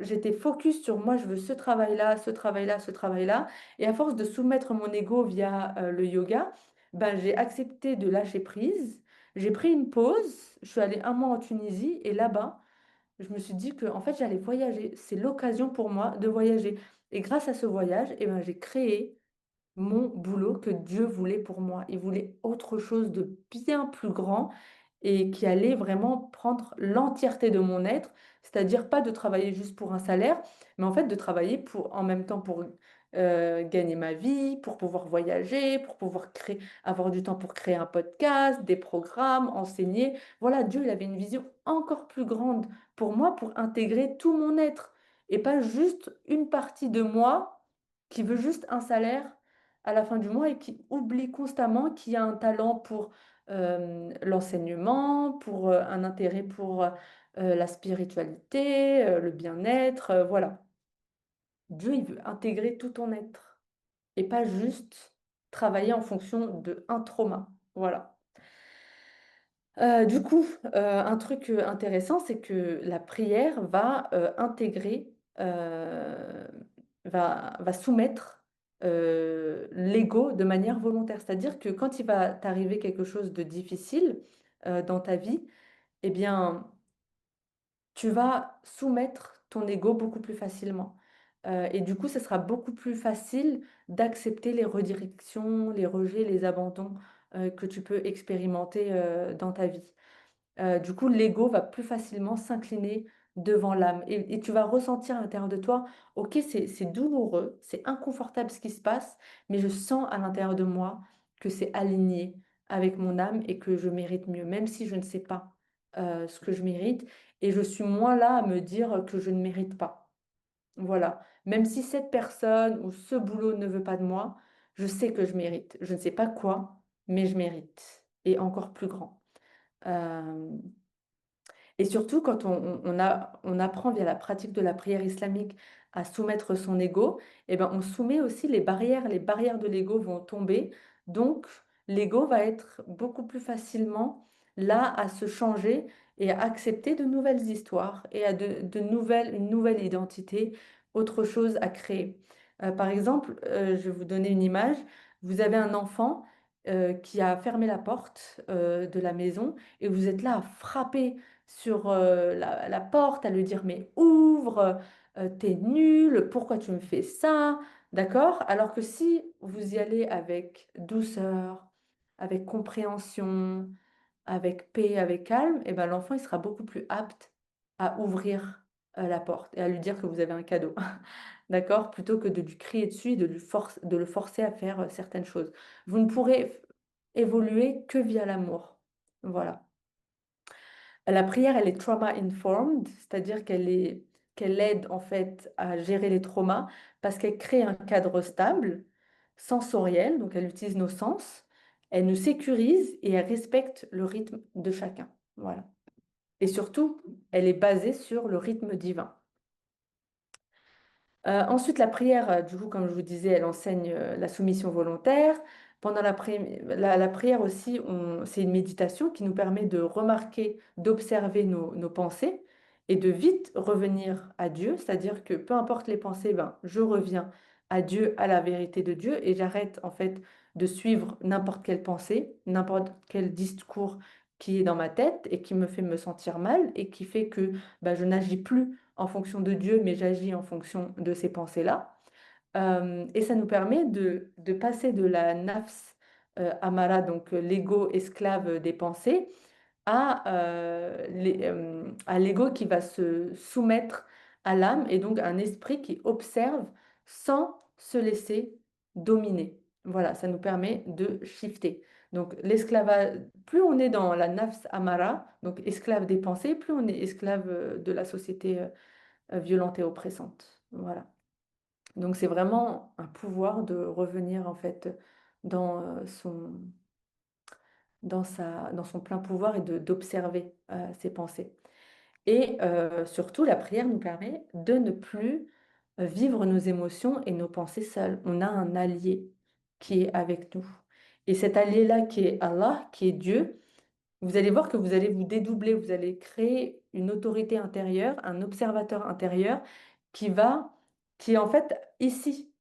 j'étais focus sur moi, je veux ce travail-là, ce travail-là, ce travail-là. Et à force de soumettre mon ego via le yoga, ben, j'ai accepté de lâcher prise. J'ai pris une pause. Je suis allée un mois en Tunisie. Et là-bas, je me suis dit que en fait, j'allais voyager. C'est l'occasion pour moi de voyager. Et grâce à ce voyage, eh ben, j'ai créé mon boulot que Dieu voulait pour moi. Il voulait autre chose de bien plus grand et qui allait vraiment prendre l'entièreté de mon être, c'est-à-dire pas de travailler juste pour un salaire, mais en fait de travailler pour, en même temps pour gagner ma vie, pour pouvoir voyager, pour pouvoir créer, avoir du temps pour créer un podcast, des programmes, enseigner. Voilà, Dieu, il avait une vision encore plus grande pour moi, pour intégrer tout mon être et pas juste une partie de moi qui veut juste un salaire à la fin du mois et qui oublie constamment qu'il y a un talent pour l'enseignement, pour un intérêt pour la spiritualité, le bien-être, voilà. Dieu, il veut intégrer tout ton être et pas juste travailler en fonction de un trauma. Voilà. Du coup, un truc intéressant, c'est que la prière va intégrer, va soumettre l'ego de manière volontaire. C'est-à-dire que quand il va t'arriver quelque chose de difficile dans ta vie, eh bien, tu vas soumettre ton ego beaucoup plus facilement. Et du coup, ce sera beaucoup plus facile d'accepter les redirections, les rejets, les abandons que tu peux expérimenter dans ta vie. Du coup, l'ego va plus facilement s'incliner devant l'âme. Et tu vas ressentir à l'intérieur de toi, ok, c'est douloureux, c'est inconfortable ce qui se passe, mais je sens à l'intérieur de moi que c'est aligné avec mon âme et que je mérite mieux, même si je ne sais pas ce que je mérite. Et je suis moins là à me dire que je ne mérite pas. Voilà. Même si cette personne ou ce boulot ne veut pas de moi, je sais que je mérite. Je ne sais pas quoi, mais je mérite. Et encore plus grand. Euh, et surtout, quand on apprend via la pratique de la prière islamique à soumettre son ego, eh ben, on soumet aussi les barrières de l'ego vont tomber. Donc, l'ego va être beaucoup plus facilement là à se changer et à accepter de nouvelles histoires et à une nouvelle identité, autre chose à créer. Par exemple, je vais vous donner une image. Vous avez un enfant qui a fermé la porte de la maison et vous êtes là à frapper sur la porte, à lui dire mais ouvre, t'es nul, pourquoi tu me fais ça? D'accord? Alors que si vous y allez avec douceur, avec compréhension, avec paix, avec calme, et ben l'enfant il sera beaucoup plus apte à ouvrir la porte et à lui dire que vous avez un cadeau. D'accord? Plutôt que de lui crier dessus et de le forcer à faire certaines choses. Vous ne pourrez évoluer que via l'amour. Voilà. La prière, elle est trauma-informed, c'est-à-dire qu'elle est qu'elle aide en fait à gérer les traumas parce qu'elle crée un cadre stable, sensoriel, donc elle utilise nos sens, elle nous sécurise et elle respecte le rythme de chacun. Voilà. Et surtout, elle est basée sur le rythme divin. Ensuite, la prière, du coup, comme je vous disais, elle enseigne la soumission volontaire. Pendant la prière aussi, c'est une méditation qui nous permet de remarquer, d'observer nos pensées et de vite revenir à Dieu. C'est-à-dire que peu importe les pensées, ben, je reviens à Dieu, à la vérité de Dieu et j'arrête en fait de suivre n'importe quelle pensée, n'importe quel discours qui est dans ma tête et qui me fait me sentir mal et qui fait que ben, je n'agis plus en fonction de Dieu, mais j'agis en fonction de ces pensées-là. Et ça nous permet de passer de la nafs amara, donc l'ego esclave des pensées, à l'ego qui va se soumettre à l'âme et donc un esprit qui observe sans se laisser dominer. Voilà, ça nous permet de shifter. Donc l'esclavage, plus on est dans la nafs amara, donc esclave des pensées, plus on est esclave de la société violente et oppressante. Voilà. Donc c'est vraiment un pouvoir de revenir en fait dans dans son plein pouvoir et d'observer ses pensées. Et surtout, la prière nous permet de ne plus vivre nos émotions et nos pensées seules. On a un allié qui est avec nous. Et cet allié-là qui est Allah, qui est Dieu, vous allez voir que vous allez vous dédoubler, vous allez créer une autorité intérieure, un observateur intérieur qui va, qui est en fait ici.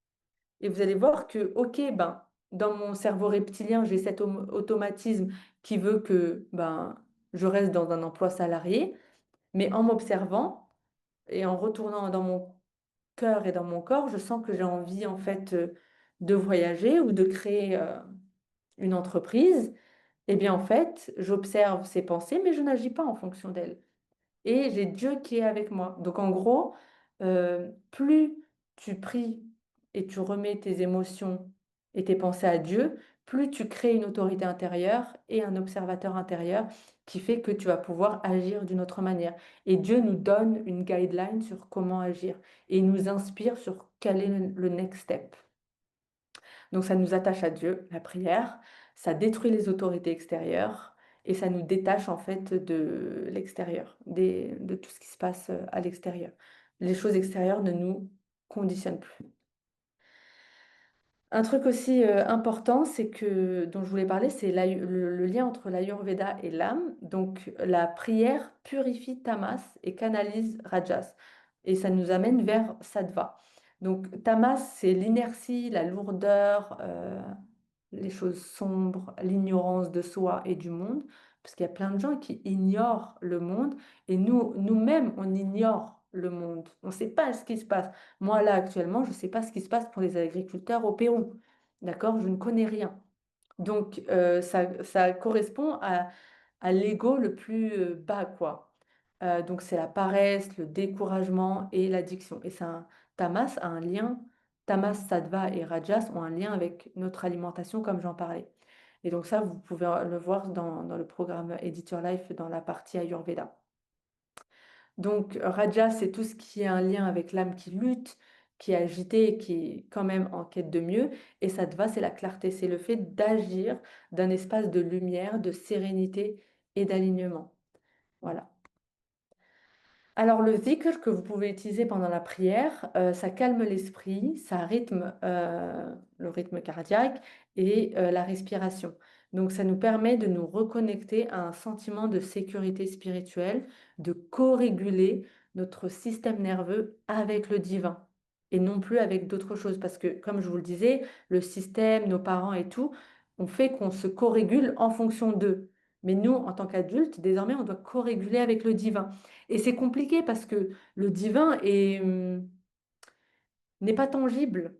Et vous allez voir que, ok, ben, dans mon cerveau reptilien, j'ai cet automatisme qui veut que ben, je reste dans un emploi salarié, mais en m'observant et en retournant dans mon cœur et dans mon corps, je sens que j'ai envie en fait de voyager ou de créer une entreprise. Eh bien, en fait, j'observe ces pensées, mais je n'agis pas en fonction d'elles. Et j'ai Dieu qui est avec moi. Donc, en gros, plus tu pries et tu remets tes émotions et tes pensées à Dieu, plus tu crées une autorité intérieure et un observateur intérieur qui fait que tu vas pouvoir agir d'une autre manière. Et Dieu nous donne une guideline sur comment agir et il nous inspire sur quel est le next step. Donc ça nous attache à Dieu, la prière, ça détruit les autorités extérieures et ça nous détache en fait de l'extérieur, de tout ce qui se passe à l'extérieur. Les choses extérieures ne nous conditionnent plus. Un truc aussi important, c'est que, dont je voulais parler, c'est le lien entre l'Ayurveda et l'âme. Donc, la prière purifie tamas et canalise rajas. Et ça nous amène vers sattva. Donc, tamas, c'est l'inertie, la lourdeur, les choses sombres, l'ignorance de soi et du monde. Parce qu'il y a plein de gens qui ignorent le monde. Et nous-mêmes, on ignore le monde. On ne sait pas ce qui se passe. Moi, là, actuellement, je ne sais pas ce qui se passe pour les agriculteurs au Pérou. D'accord? Je ne connais rien. Donc, ça correspond à l'ego le plus bas, quoi. Donc, c'est la paresse, le découragement et l'addiction. Et Tamas a un lien, Tamas, Sattva et Rajas ont un lien avec notre alimentation, comme j'en parlais. Et donc, ça, vous pouvez le voir dans le programme Edit Your Life, dans la partie Ayurveda. Donc, Raja, c'est tout ce qui est un lien avec l'âme qui lutte, qui est agitée, qui est quand même en quête de mieux. Et Sattva, c'est la clarté, c'est le fait d'agir d'un espace de lumière, de sérénité et d'alignement. Voilà. Alors, le dhikr que vous pouvez utiliser pendant la prière, ça calme l'esprit, ça rythme le rythme cardiaque et la respiration. Donc, ça nous permet de nous reconnecter à un sentiment de sécurité spirituelle, de co-réguler notre système nerveux avec le divin et non plus avec d'autres choses. Parce que, comme je vous le disais, le système, nos parents et tout, on fait qu'on se co-régule en fonction d'eux. Mais nous, en tant qu'adultes, désormais, on doit co-réguler avec le divin. Et c'est compliqué parce que le divin n'est pas tangible.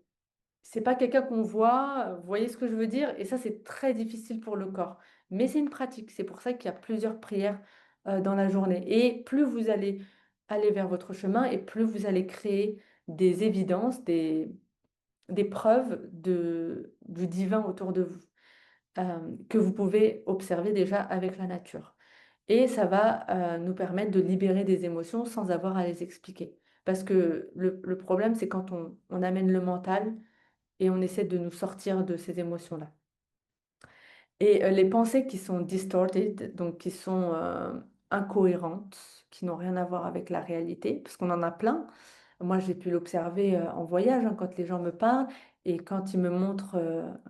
C'est pas quelqu'un qu'on voit. Vous voyez ce que je veux dire? Et ça, c'est très difficile pour le corps. Mais c'est une pratique. C'est pour ça qu'il y a plusieurs prières dans la journée. Et plus vous allez aller vers votre chemin et plus vous allez créer des évidences, des preuves du divin autour de vous, que vous pouvez observer déjà avec la nature. Et ça va nous permettre de libérer des émotions sans avoir à les expliquer. Parce que le problème, c'est quand on amène le mental et on essaie de nous sortir de ces émotions-là. Et les pensées qui sont distorted, donc qui sont incohérentes, qui n'ont rien à voir avec la réalité, parce qu'on en a plein. Moi, j'ai pu l'observer en voyage, hein, quand les gens me parlent et quand ils me montrent,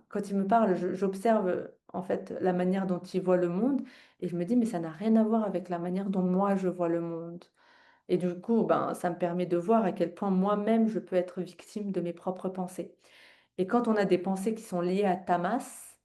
quand ils me parlent, j'observe en fait la manière dont ils voient le monde et je me dis, mais ça n'a rien à voir avec la manière dont moi je vois le monde. Et du coup, ben, ça me permet de voir à quel point moi-même je peux être victime de mes propres pensées. Et quand on a des pensées qui sont liées à Tamas,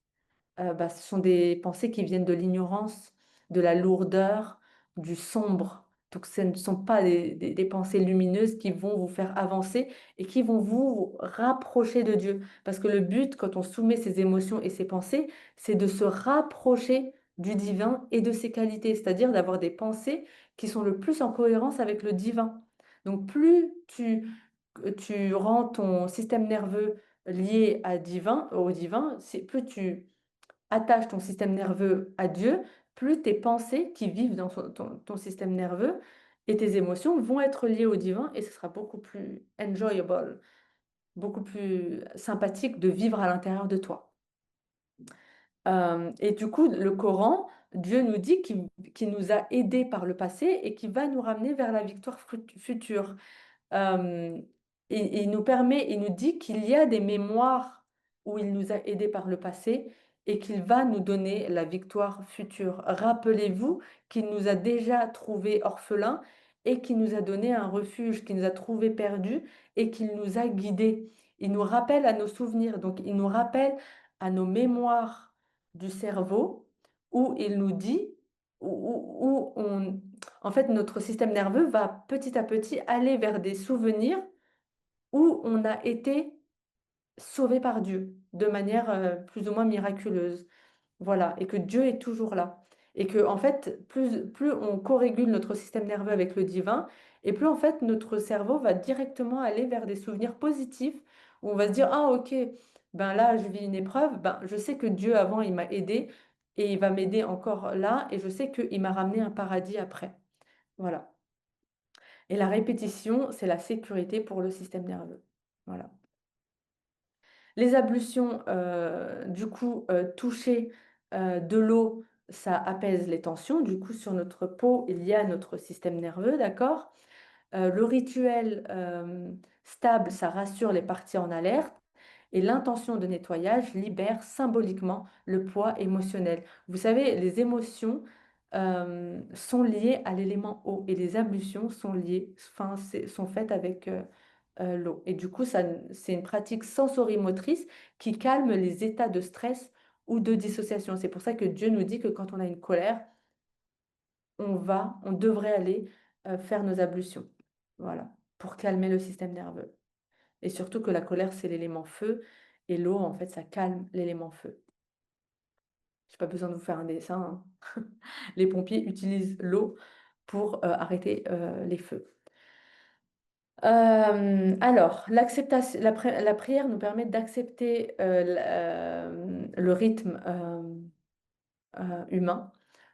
bah, ce sont des pensées qui viennent de l'ignorance, de la lourdeur, du sombre. Donc ce ne sont pas des pensées lumineuses qui vont vous faire avancer et qui vont vous rapprocher de Dieu. Parce que le but, quand on soumet ses émotions et ses pensées, c'est de se rapprocher du divin et de ses qualités, c'est-à-dire d'avoir des pensées qui sont le plus en cohérence avec le divin. Donc plus tu rends ton système nerveux lié au divin, plus tu attache ton système nerveux à Dieu, plus tes pensées qui vivent dans ton système nerveux et tes émotions vont être liées au divin et ce sera beaucoup plus enjoyable, beaucoup plus sympathique de vivre à l'intérieur de toi. Et du coup, le Coran, Dieu nous dit qu'il nous a aidés par le passé et qu'il va nous ramener vers la victoire future. Euh, il nous permet, il nous dit qu'il y a des mémoires où il nous a aidés par le passé et qu'il va nous donner la victoire future. Rappelez-vous qu'il nous a déjà trouvés orphelins et qu'il nous a donné un refuge, qu'il nous a trouvés perdus et qu'il nous a guidés. Il nous rappelle à nos souvenirs, donc il nous rappelle à nos mémoires du cerveau où il nous dit, où on, en fait, notre système nerveux va petit à petit aller vers des souvenirs où on a été sauvé par Dieu de manière plus ou moins miraculeuse. Voilà, et que Dieu est toujours là. Et que, en fait, plus on corrégule notre système nerveux avec le divin, et plus, en fait, notre cerveau va directement aller vers des souvenirs positifs, où on va se dire, ah, ok, ben là, je vis une épreuve, ben, je sais que Dieu, avant, il m'a aidé, et il va m'aider encore là, et je sais qu'il m'a ramené un paradis après. Voilà. Et la répétition, c'est la sécurité pour le système nerveux. Voilà. Les ablutions, du coup, toucher de l'eau, ça apaise les tensions. Du coup, sur notre peau, il y a notre système nerveux, d'accord? Le rituel stable, ça rassure les parties en alerte. Et l'intention de nettoyage libère symboliquement le poids émotionnel. Vous savez, les émotions sont liées à l'élément eau et les ablutions sont liées, enfin, sont faites avec l'eau. Et du coup, c'est une pratique sensorimotrice qui calme les états de stress ou de dissociation. C'est pour ça que Dieu nous dit que quand on a une colère, on devrait aller faire nos ablutions. Voilà, pour calmer le système nerveux. Et surtout que la colère, c'est l'élément feu, et l'eau, en fait, ça calme l'élément feu. J'ai pas besoin de vous faire un dessin, hein. Les pompiers utilisent l'eau pour arrêter les feux. Alors, la prière nous permet d'accepter le rythme humain.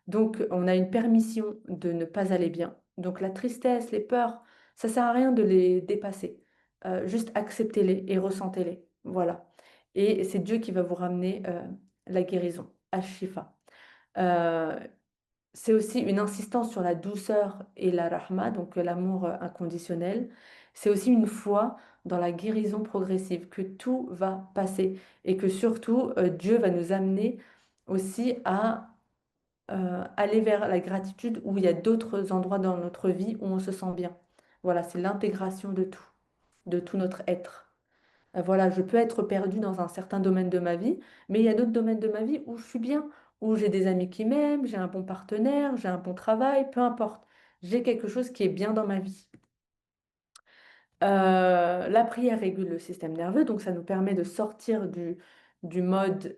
Donc, on a une permission de ne pas aller bien. Donc, la tristesse, les peurs, ça sert à rien de les dépasser. Juste acceptez-les et ressentez-les. Voilà. Et c'est Dieu qui va vous ramener la guérison, Ash-Shifa. Euh, c'est aussi une insistance sur la douceur et la rahma, donc l'amour inconditionnel. C'est aussi une foi dans la guérison progressive, que tout va passer et que surtout Dieu va nous amener aussi à aller vers la gratitude où il y a d'autres endroits dans notre vie où on se sent bien. Voilà, c'est l'intégration de tout notre être. Voilà, je peux être perdue dans un certain domaine de ma vie, mais il y a d'autres domaines de ma vie où je suis bien, où j'ai des amis qui m'aiment, j'ai un bon partenaire, j'ai un bon travail, peu importe. J'ai quelque chose qui est bien dans ma vie. La prière régule le système nerveux, donc ça nous permet de sortir du mode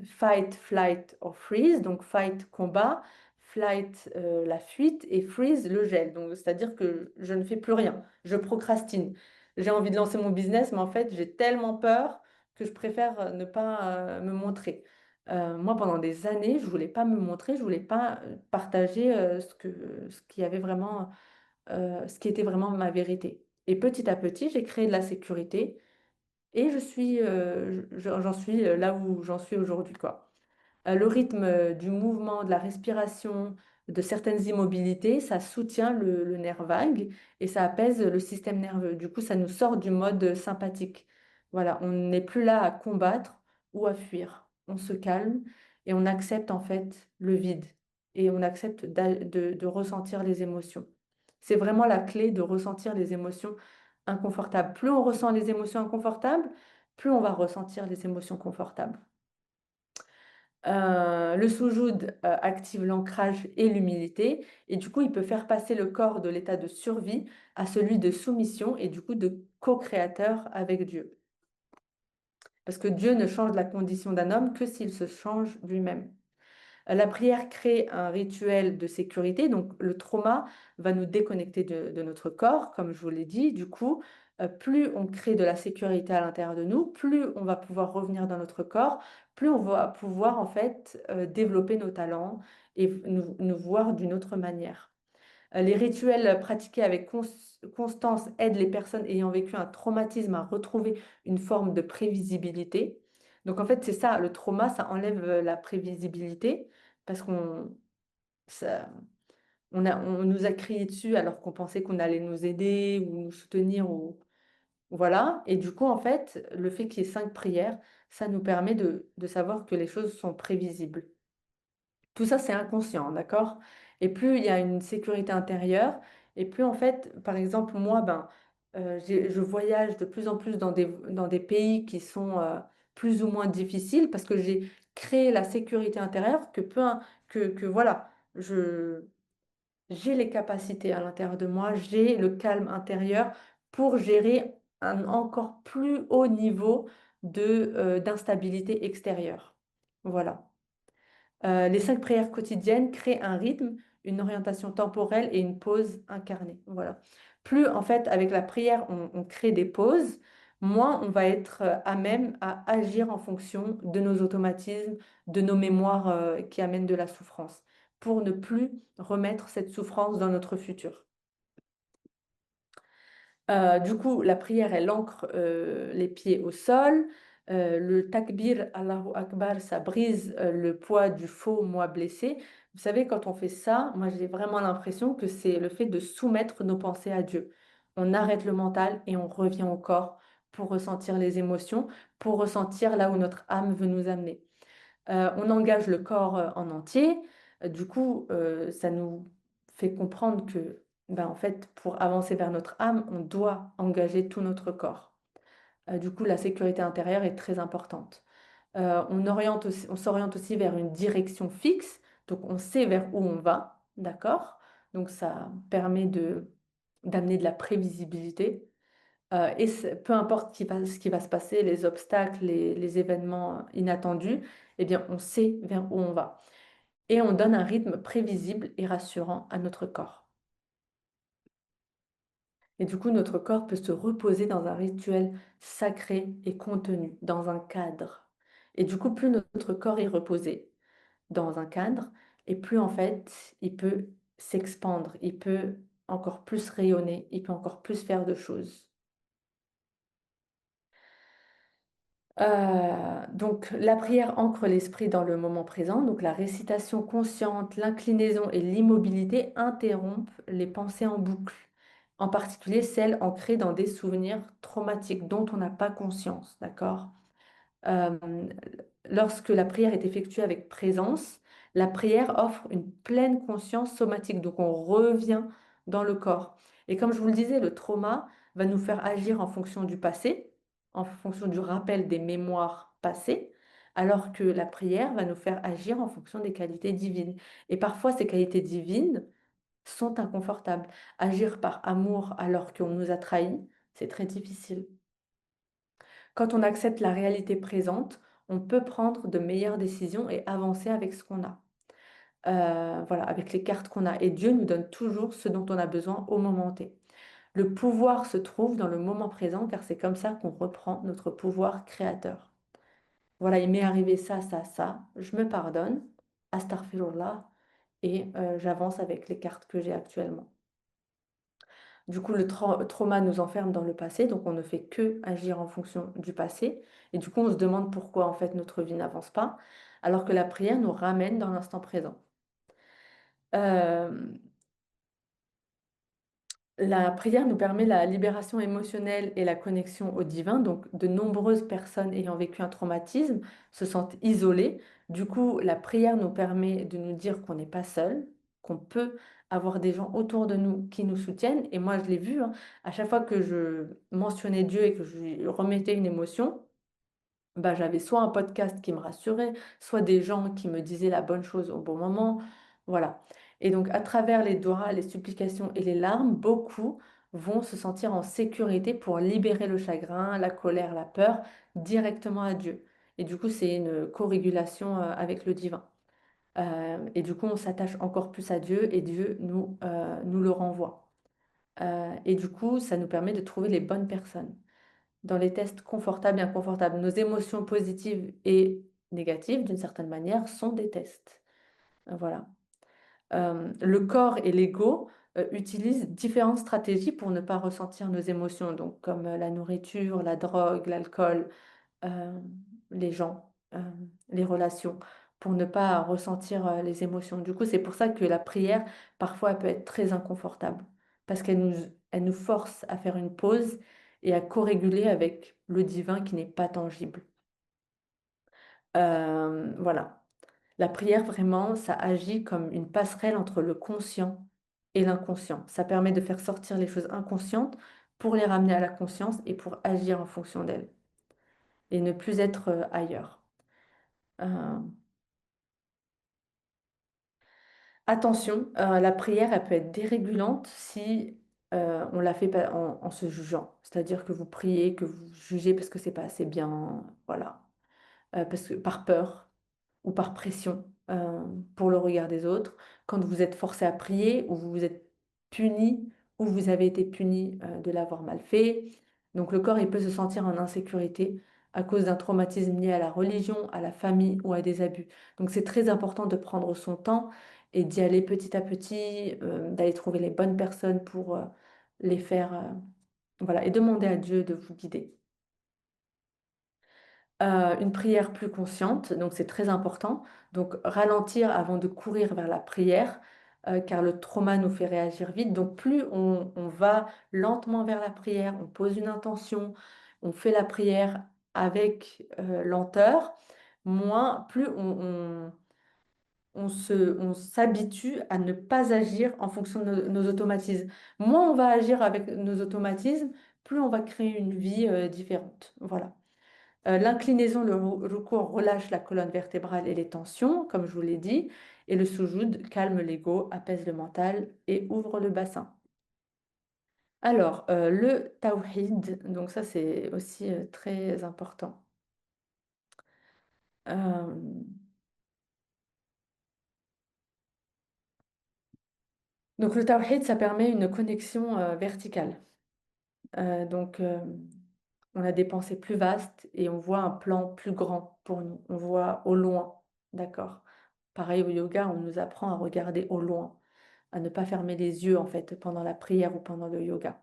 fight, flight or freeze. Donc fight, combat, flight, la fuite et freeze, le gel. Donc c'est-à-dire que je ne fais plus rien, je procrastine. J'ai envie de lancer mon business, mais en fait j'ai tellement peur que je préfère ne pas me montrer. Moi, pendant des années, je voulais pas me montrer, je voulais pas partager ce qu'il y avait vraiment ce qui était vraiment ma vérité. Et petit à petit, j'ai créé de la sécurité et j'en suis là où j'en suis aujourd'hui, quoi. Le rythme du mouvement, de la respiration, de certaines immobilités, ça soutient le nerf vague et ça apaise le système nerveux. Du coup, ça nous sort du mode sympathique. Voilà, on n'est plus là à combattre ou à fuir. On se calme et on accepte en fait le vide et on accepte de ressentir les émotions. C'est vraiment la clé de ressentir les émotions inconfortables. Plus on ressent les émotions inconfortables, plus on va ressentir les émotions confortables. Le soujoud active l'ancrage et l'humilité, et du coup, il peut faire passer le corps de l'état de survie à celui de soumission et du coup de co-créateur avec Dieu. Parce que Dieu ne change la condition d'un homme que s'il se change lui-même. La prière crée un rituel de sécurité, donc le trauma va nous déconnecter de notre corps, comme je vous l'ai dit. Du coup, plus on crée de la sécurité à l'intérieur de nous, plus on va pouvoir revenir dans notre corps, plus on va pouvoir en fait développer nos talents et nous voir d'une autre manière. Les rituels pratiqués avec constance aident les personnes ayant vécu un traumatisme à retrouver une forme de prévisibilité. Donc en fait, c'est ça, le trauma, ça enlève la prévisibilité parce ça- on nous a crié dessus alors qu'on pensait qu'on allait nous aider ou nous soutenir. Voilà. Et du coup, en fait, le fait qu'il y ait 5 prières, ça nous permet de savoir que les choses sont prévisibles. Tout ça, c'est inconscient, d'accord? Et plus il y a une sécurité intérieure, et plus en fait, par exemple, moi, je voyage de plus en plus dans des pays qui sont plus ou moins difficiles parce que j'ai créé la sécurité intérieure que voilà, j'ai les capacités à l'intérieur de moi, j'ai le calme intérieur pour gérer un encore plus haut niveau d'instabilité extérieure. Voilà. Les 5 prières quotidiennes créent un rythme, une orientation temporelle et une pause incarnée. Voilà. Plus, en fait, avec la prière, on crée des pauses, moins on va être à même à agir en fonction de nos automatismes, de nos mémoires qui amènent de la souffrance, pour ne plus remettre cette souffrance dans notre futur. Du coup, la prière, elle ancre les pieds au sol. Le takbir, Allahu Akbar, ça brise le poids du faux moi blessé. Vous savez, quand on fait ça, moi j'ai vraiment l'impression que c'est le fait de soumettre nos pensées à Dieu. On arrête le mental et on revient au corps pour ressentir les émotions, pour ressentir là où notre âme veut nous amener. On engage le corps en entier. Du coup, ça nous fait comprendre que, ben, en fait, pour avancer vers notre âme, on doit engager tout notre corps. Du coup, la sécurité intérieure est très importante. On s'oriente aussi vers une direction fixe, donc on sait vers où on va, d'accord? Donc ça permet d'amener de la prévisibilité. Peu importe ce qui va se passer, les obstacles, les événements inattendus, eh bien, on sait vers où on va. Et on donne un rythme prévisible et rassurant à notre corps. Et du coup, notre corps peut se reposer dans un rituel sacré et contenu, dans un cadre. Et du coup, plus notre corps est reposé dans un cadre, et plus en fait, il peut s'expandre, il peut encore plus rayonner, il peut encore plus faire de choses. Donc, la prière ancre l'esprit dans le moment présent. Donc, la récitation consciente, l'inclinaison et l'immobilité interrompent les pensées en boucle, en particulier celles ancrées dans des souvenirs traumatiques dont on n'a pas conscience, d'accord? Euh, Lorsque la prière est effectuée avec présence, la prière offre une pleine conscience somatique. Donc, on revient dans le corps. Et comme je vous le disais, le trauma va nous faire agir en fonction du passé, en fonction du rappel des mémoires passées, alors que la prière va nous faire agir en fonction des qualités divines. Et parfois, ces qualités divines sont inconfortables. Agir par amour alors qu'on nous a trahis, c'est très difficile. Quand on accepte la réalité présente, on peut prendre de meilleures décisions et avancer avec ce qu'on a. Voilà, avec les cartes qu'on a. Et Dieu nous donne toujours ce dont on a besoin au moment T. Le pouvoir se trouve dans le moment présent, car c'est comme ça qu'on reprend notre pouvoir créateur. Voilà, il m'est arrivé ça, ça, ça. Je me pardonne, astaghfirullah, et j'avance avec les cartes que j'ai actuellement. Du coup, le trauma nous enferme dans le passé, donc on ne fait que agir en fonction du passé. Et du coup, on se demande pourquoi en fait notre vie n'avance pas, alors que la prière nous ramène dans l'instant présent. Euh, La prière nous permet la libération émotionnelle et la connexion au divin. Donc, de nombreuses personnes ayant vécu un traumatisme se sentent isolées. Du coup, la prière nous permet de nous dire qu'on n'est pas seul, qu'on peut avoir des gens autour de nous qui nous soutiennent. Et moi, je l'ai vu, hein, à chaque fois que je mentionnais Dieu et que je lui remettais une émotion, bah, j'avais soit un podcast qui me rassurait, soit des gens qui me disaient la bonne chose au bon moment. Voilà. Et donc, à travers les doigts, les supplications et les larmes, beaucoup vont se sentir en sécurité pour libérer le chagrin, la colère, la peur directement à Dieu. Et du coup, c'est une co-régulation avec le divin. Et du coup, on s'attache encore plus à Dieu et Dieu nous le renvoie. Et du coup, ça nous permet de trouver les bonnes personnes dans les tests confortables et inconfortables. Nos émotions positives et négatives, d'une certaine manière, sont des tests. Voilà. Le corps et l'ego utilisent différentes stratégies pour ne pas ressentir nos émotions, donc comme la nourriture, la drogue, l'alcool, euh, les gens, les relations, pour ne pas ressentir les émotions. Du coup, c'est pour ça que la prière, parfois, elle peut être très inconfortable, parce elle nous force à faire une pause et à co-réguler avec le divin qui n'est pas tangible. Voilà. La prière, vraiment, ça agit comme une passerelle entre le conscient et l'inconscient. Ça permet de faire sortir les choses inconscientes pour les ramener à la conscience et pour agir en fonction d'elles et ne plus être ailleurs. Euh, Attention, la prière, elle peut être dérégulante si on la fait pas en se jugeant. C'est-à-dire que vous priez, que vous jugez parce que c'est pas assez bien, voilà. Parce que par peur ou par pression pour le regard des autres, quand vous êtes forcé à prier ou vous êtes puni ou vous avez été puni de l'avoir mal fait. Donc le corps, il peut se sentir en insécurité à cause d'un traumatisme lié à la religion, à la famille ou à des abus. Donc c'est très important de prendre son temps et d'y aller petit à petit, d'aller trouver les bonnes personnes pour les faire, voilà, et demander à Dieu de vous guider. Une prière plus consciente, donc c'est très important. Donc ralentir avant de courir vers la prière, car le trauma nous fait réagir vite. Donc plus on va lentement vers la prière, on pose une intention, on fait la prière avec lenteur, moins plus on s'habitue à ne pas agir en fonction de nos automatismes. Moins on va agir avec nos automatismes, plus on va créer une vie différente. Voilà. L'inclinaison, le recours relâche la colonne vertébrale et les tensions, comme je vous l'ai dit, et le soujoud calme l'ego, apaise le mental et ouvre le bassin. Alors, le tawhid, donc ça c'est aussi très important. Euh, donc le tawhid, ça permet une connexion verticale. Donc on a des pensées plus vastes et on voit un plan plus grand pour nous. On voit au loin, d'accord? Pareil au yoga, on nous apprend à regarder au loin, à ne pas fermer les yeux en fait pendant la prière ou pendant le yoga.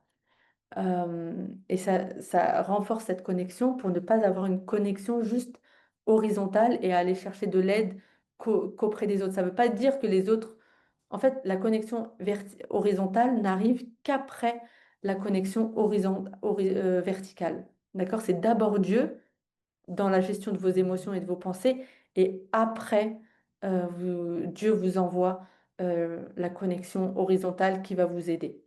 Et ça renforce cette connexion pour ne pas avoir une connexion juste horizontale et aller chercher de l'aide qu'auprès des autres. Ça ne veut pas dire que les autres... En fait, la connexion horizontale n'arrive qu'après la connexion verticale. D'accord? C'est d'abord Dieu dans la gestion de vos émotions et de vos pensées, et après, Dieu vous envoie la connexion horizontale qui va vous aider.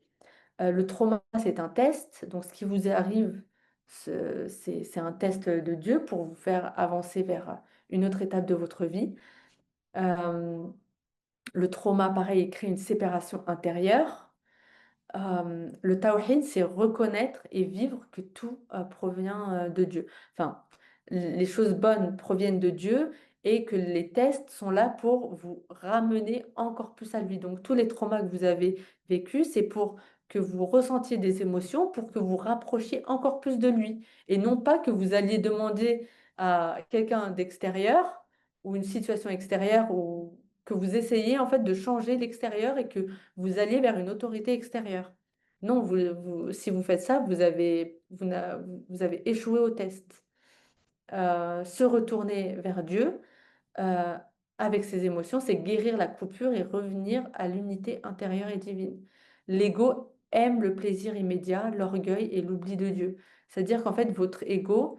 Le trauma, c'est un test. Donc, ce qui vous arrive, c'est un test de Dieu pour vous faire avancer vers une autre étape de votre vie. Euh, le trauma, pareil, crée une séparation intérieure. Le tawhid, c'est reconnaître et vivre que tout provient de Dieu. Enfin, les choses bonnes proviennent de Dieu et que les tests sont là pour vous ramener encore plus à lui. Donc, tous les traumas que vous avez vécus, c'est pour que vous ressentiez des émotions, pour que vous rapprochiez encore plus de lui. Et non pas que vous alliez demander à quelqu'un d'extérieur ou une situation extérieure ou que vous essayiez en fait de changer l'extérieur et que vous alliez vers une autorité extérieure. Non, si vous faites ça, vous avez échoué au test. Se retourner vers Dieu euh, avec ses émotions, c'est guérir la coupure et revenir à l'unité intérieure et divine. L'ego aime le plaisir immédiat, l'orgueil et l'oubli de Dieu. C'est-à-dire qu'en fait, votre ego,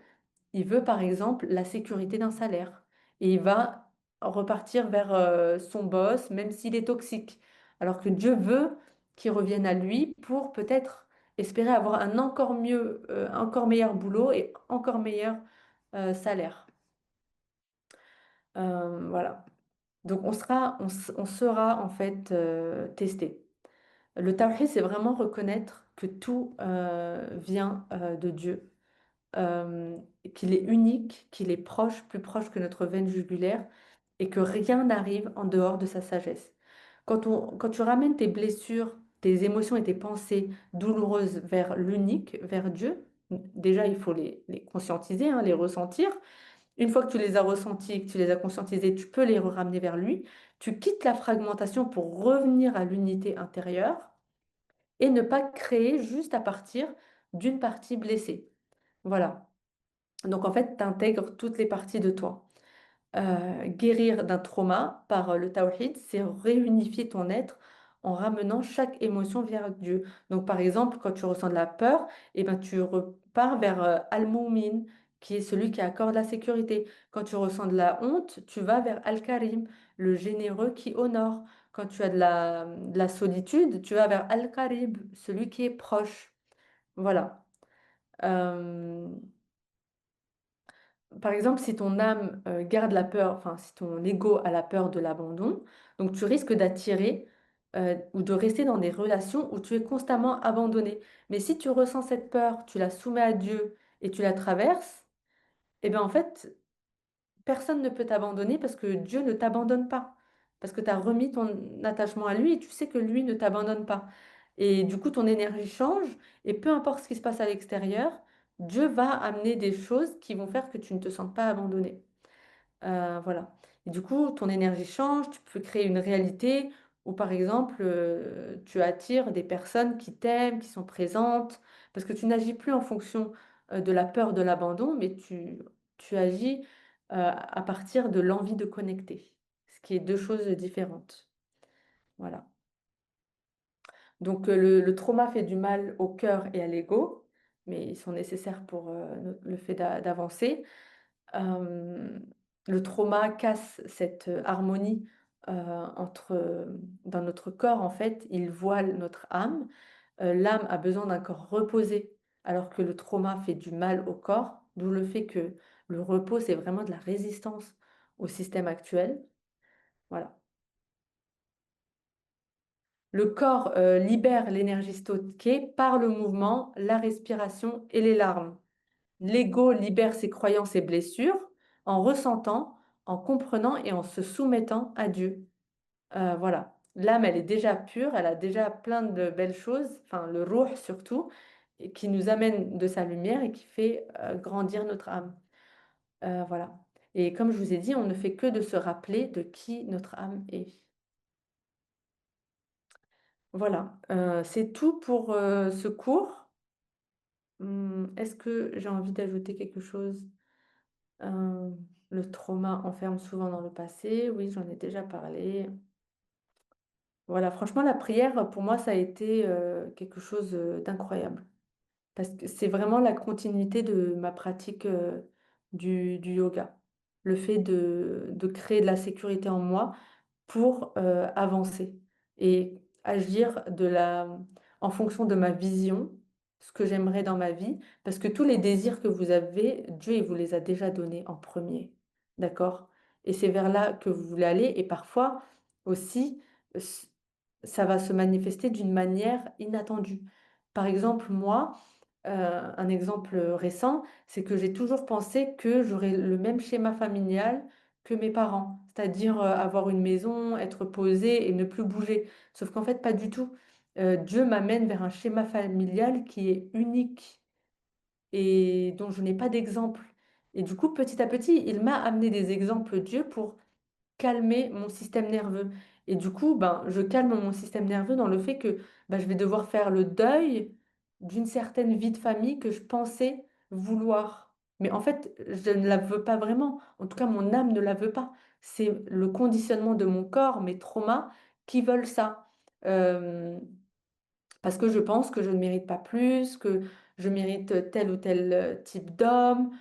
il veut par exemple la sécurité d'un salaire et il va repartir vers son boss, même s'il est toxique. Alors que Dieu veut qu'il revienne à lui pour peut-être espérer avoir un encore mieux, encore meilleur boulot et encore meilleur salaire. Voilà. Donc on sera en fait testé. Le tawhid, c'est vraiment reconnaître que tout vient de Dieu, qu'il est unique, qu'il est proche, plus proche que notre veine jugulaire, et que rien n'arrive en dehors de sa sagesse. Quand tu ramènes tes blessures, tes émotions et tes pensées douloureuses vers l'unique, vers Dieu, déjà il faut les conscientiser, hein, les ressentir. Une fois que tu les as ressentis, que tu les as conscientisés, tu peux les ramener vers lui. Tu quittes la fragmentation pour revenir à l'unité intérieure et ne pas créer juste à partir d'une partie blessée. Voilà. Donc en fait, tu intègres toutes les parties de toi. Guérir d'un trauma par le tawhid, c'est réunifier ton être en ramenant chaque émotion vers Dieu. Donc par exemple, quand tu ressens de la peur, eh ben, tu repars vers Al-Mu'min, qui est celui qui accorde la sécurité. Quand tu ressens de la honte, tu vas vers Al-Karim, le généreux qui honore. Quand tu as de la solitude, tu vas vers Al-Qarib, celui qui est proche. Voilà. Euh, Par exemple, si ton âme garde la peur, enfin si ton ego a la peur de l'abandon, donc tu risques d'attirer ou de rester dans des relations où tu es constamment abandonné. Mais si tu ressens cette peur, tu la soumets à Dieu et tu la traverses, eh bien en fait, personne ne peut t'abandonner parce que Dieu ne t'abandonne pas. Parce que tu as remis ton attachement à lui et tu sais que lui ne t'abandonne pas. Et du coup, ton énergie change et peu importe ce qui se passe à l'extérieur, Dieu va amener des choses qui vont faire que tu ne te sens pas abandonné. Voilà. Et du coup, ton énergie change, tu peux créer une réalité où, par exemple, tu attires des personnes qui t'aiment, qui sont présentes, parce que tu n'agis plus en fonction de la peur de l'abandon, mais tu agis à partir de l'envie de connecter, ce qui est deux choses différentes. Voilà. Donc, le trauma fait du mal au cœur et à l'ego, mais ils sont nécessaires pour le fait d'avancer. Euh, le trauma casse cette harmonie dans notre corps, en fait, il voile notre âme. L'âme a besoin d'un corps reposé, alors que le trauma fait du mal au corps, d'où le fait que le repos, c'est vraiment de la résistance au système actuel. Voilà. Le corps libère l'énergie stockée par le mouvement, la respiration et les larmes. L'ego libère ses croyances et blessures en ressentant, en comprenant et en se soumettant à Dieu. Voilà. L'âme, elle est déjà pure, elle a déjà plein de belles choses, enfin le ruh surtout, et qui nous amène de sa lumière et qui fait grandir notre âme. Voilà. Et comme je vous ai dit, on ne fait que de se rappeler de qui notre âme est. Voilà. C'est tout pour ce cours. Est-ce que j'ai envie d'ajouter quelque chose? Euh, le trauma enferme souvent dans le passé. Oui, j'en ai déjà parlé. Voilà, franchement, la prière, pour moi, ça a été quelque chose d'incroyable. Parce que c'est vraiment la continuité de ma pratique du yoga. Le fait de créer de la sécurité en moi pour avancer et agir en fonction de ma vision, ce que j'aimerais dans ma vie, parce que tous les désirs que vous avez, Dieu, il vous les a déjà donnés en premier, d'accord? Et c'est vers là que vous voulez aller, et parfois aussi, s- ça va se manifester d'une manière inattendue. Par exemple, moi, un exemple récent, c'est que j'ai toujours pensé que j'aurais le même schéma familial que mes parents, c'est-à-dire avoir une maison, être posé et ne plus bouger. Sauf qu'en fait, pas du tout. Dieu m'amène vers un schéma familial qui est unique et dont je n'ai pas d'exemple. Et du coup, petit à petit, il m'a amené des exemples, Dieu, pour calmer mon système nerveux. Et du coup, ben, je calme mon système nerveux dans le fait que ben, je vais devoir faire le deuil d'une certaine vie de famille que je pensais vouloir. Mais en fait, je ne la veux pas vraiment. En tout cas, mon âme ne la veut pas. C'est le conditionnement de mon corps, mes traumas, qui veulent ça. Euh, Parce que je pense que je ne mérite pas plus, que je mérite tel ou tel type d'homme.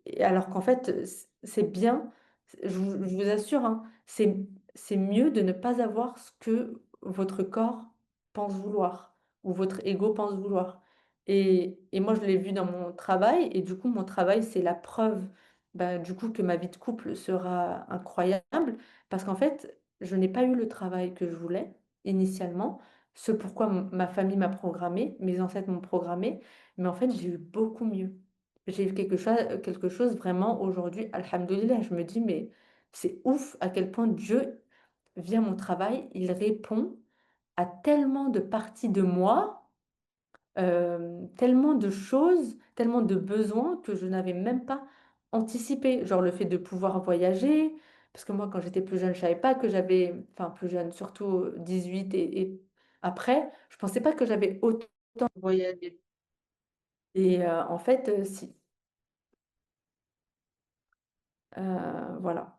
Et alors qu'en fait, c'est bien, je vous assure, hein, c'est mieux de ne pas avoir ce que votre corps pense vouloir ou votre ego pense vouloir. Et moi, je l'ai vu dans mon travail, et du coup, mon travail, c'est la preuve, bah, du coup, que ma vie de couple sera incroyable, parce qu'en fait, je n'ai pas eu le travail que je voulais initialement, ce pourquoi ma famille m'a programmé, mes ancêtres m'ont programmé, mais en fait, j'ai eu beaucoup mieux. J'ai eu quelque chose vraiment aujourd'hui, alhamdoulilah, je me dis, mais c'est ouf à quel point Dieu, via mon travail, il répond à tellement de parties de moi, tellement de choses, tellement de besoins que je n'avais même pas anticipé. Genre le fait de pouvoir voyager, parce que moi, quand j'étais plus jeune, je savais pas que j'avais, enfin plus jeune, surtout 18 et après, je pensais pas que j'avais autant voyagé. Et en fait, si. Voilà.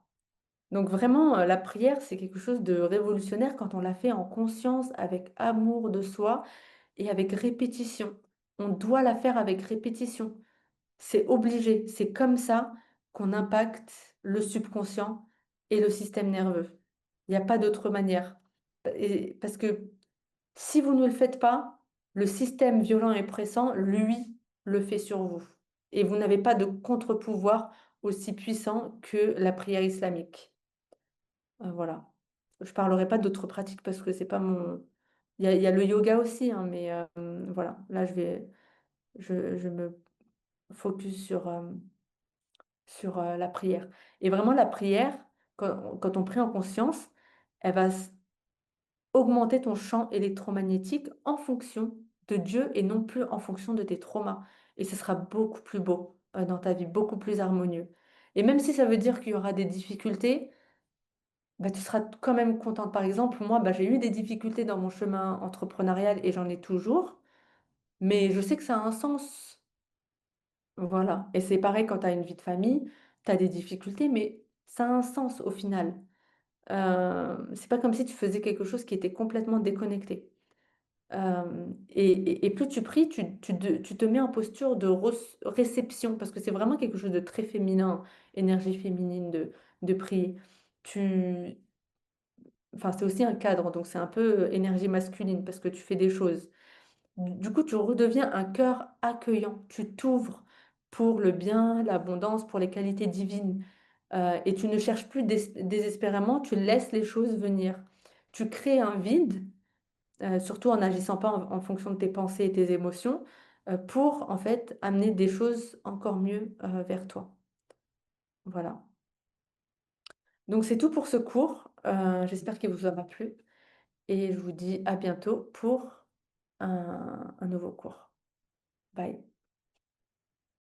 Donc vraiment, la prière, c'est quelque chose de révolutionnaire quand on l'a fait en conscience, avec amour de soi et avec répétition. On doit la faire avec répétition. C'est obligé, c'est comme ça qu'on impacte le subconscient et le système nerveux. Il n'y a pas d'autre manière. Parce que si vous ne le faites pas, le système violent et pressant, lui, le fait sur vous. Et vous n'avez pas de contre-pouvoir aussi puissant que la prière islamique. Voilà. Je ne parlerai pas d'autres pratiques parce que c'est pas mon... il y a le yoga aussi, hein, mais voilà. Là, je me focus sur la prière. Et vraiment, la prière, quand on prie en conscience, elle va augmenter ton champ électromagnétique en fonction de Dieu et non plus en fonction de tes traumas. Et ce sera beaucoup plus beau dans ta vie, beaucoup plus harmonieux. Et même si ça veut dire qu'il y aura des difficultés, bah, tu seras quand même contente. Par exemple, moi, bah, j'ai eu des difficultés dans mon chemin entrepreneurial et j'en ai toujours, mais je sais que ça a un sens. Voilà. Et c'est pareil quand tu as une vie de famille, tu as des difficultés, mais ça a un sens au final. C'est pas comme si tu faisais quelque chose qui était complètement déconnecté. Et plus tu pries, tu te mets en posture de réception, parce que c'est vraiment quelque chose de très féminin, énergie féminine de prier. Tu, enfin, c'est aussi un cadre, donc c'est un peu énergie masculine, parce que tu fais des choses. Du coup, tu redeviens un cœur accueillant. Tu t'ouvres pour le bien, l'abondance, pour les qualités divines. Et tu ne cherches plus désespérément, tu laisses les choses venir. Tu crées un vide, surtout en n'agissant pas en fonction de tes pensées et tes émotions, pour en fait amener des choses encore mieux vers toi. Voilà. Donc c'est tout pour ce cours. J'espère qu'il vous aura plu et je vous dis à bientôt pour un nouveau cours. Bye.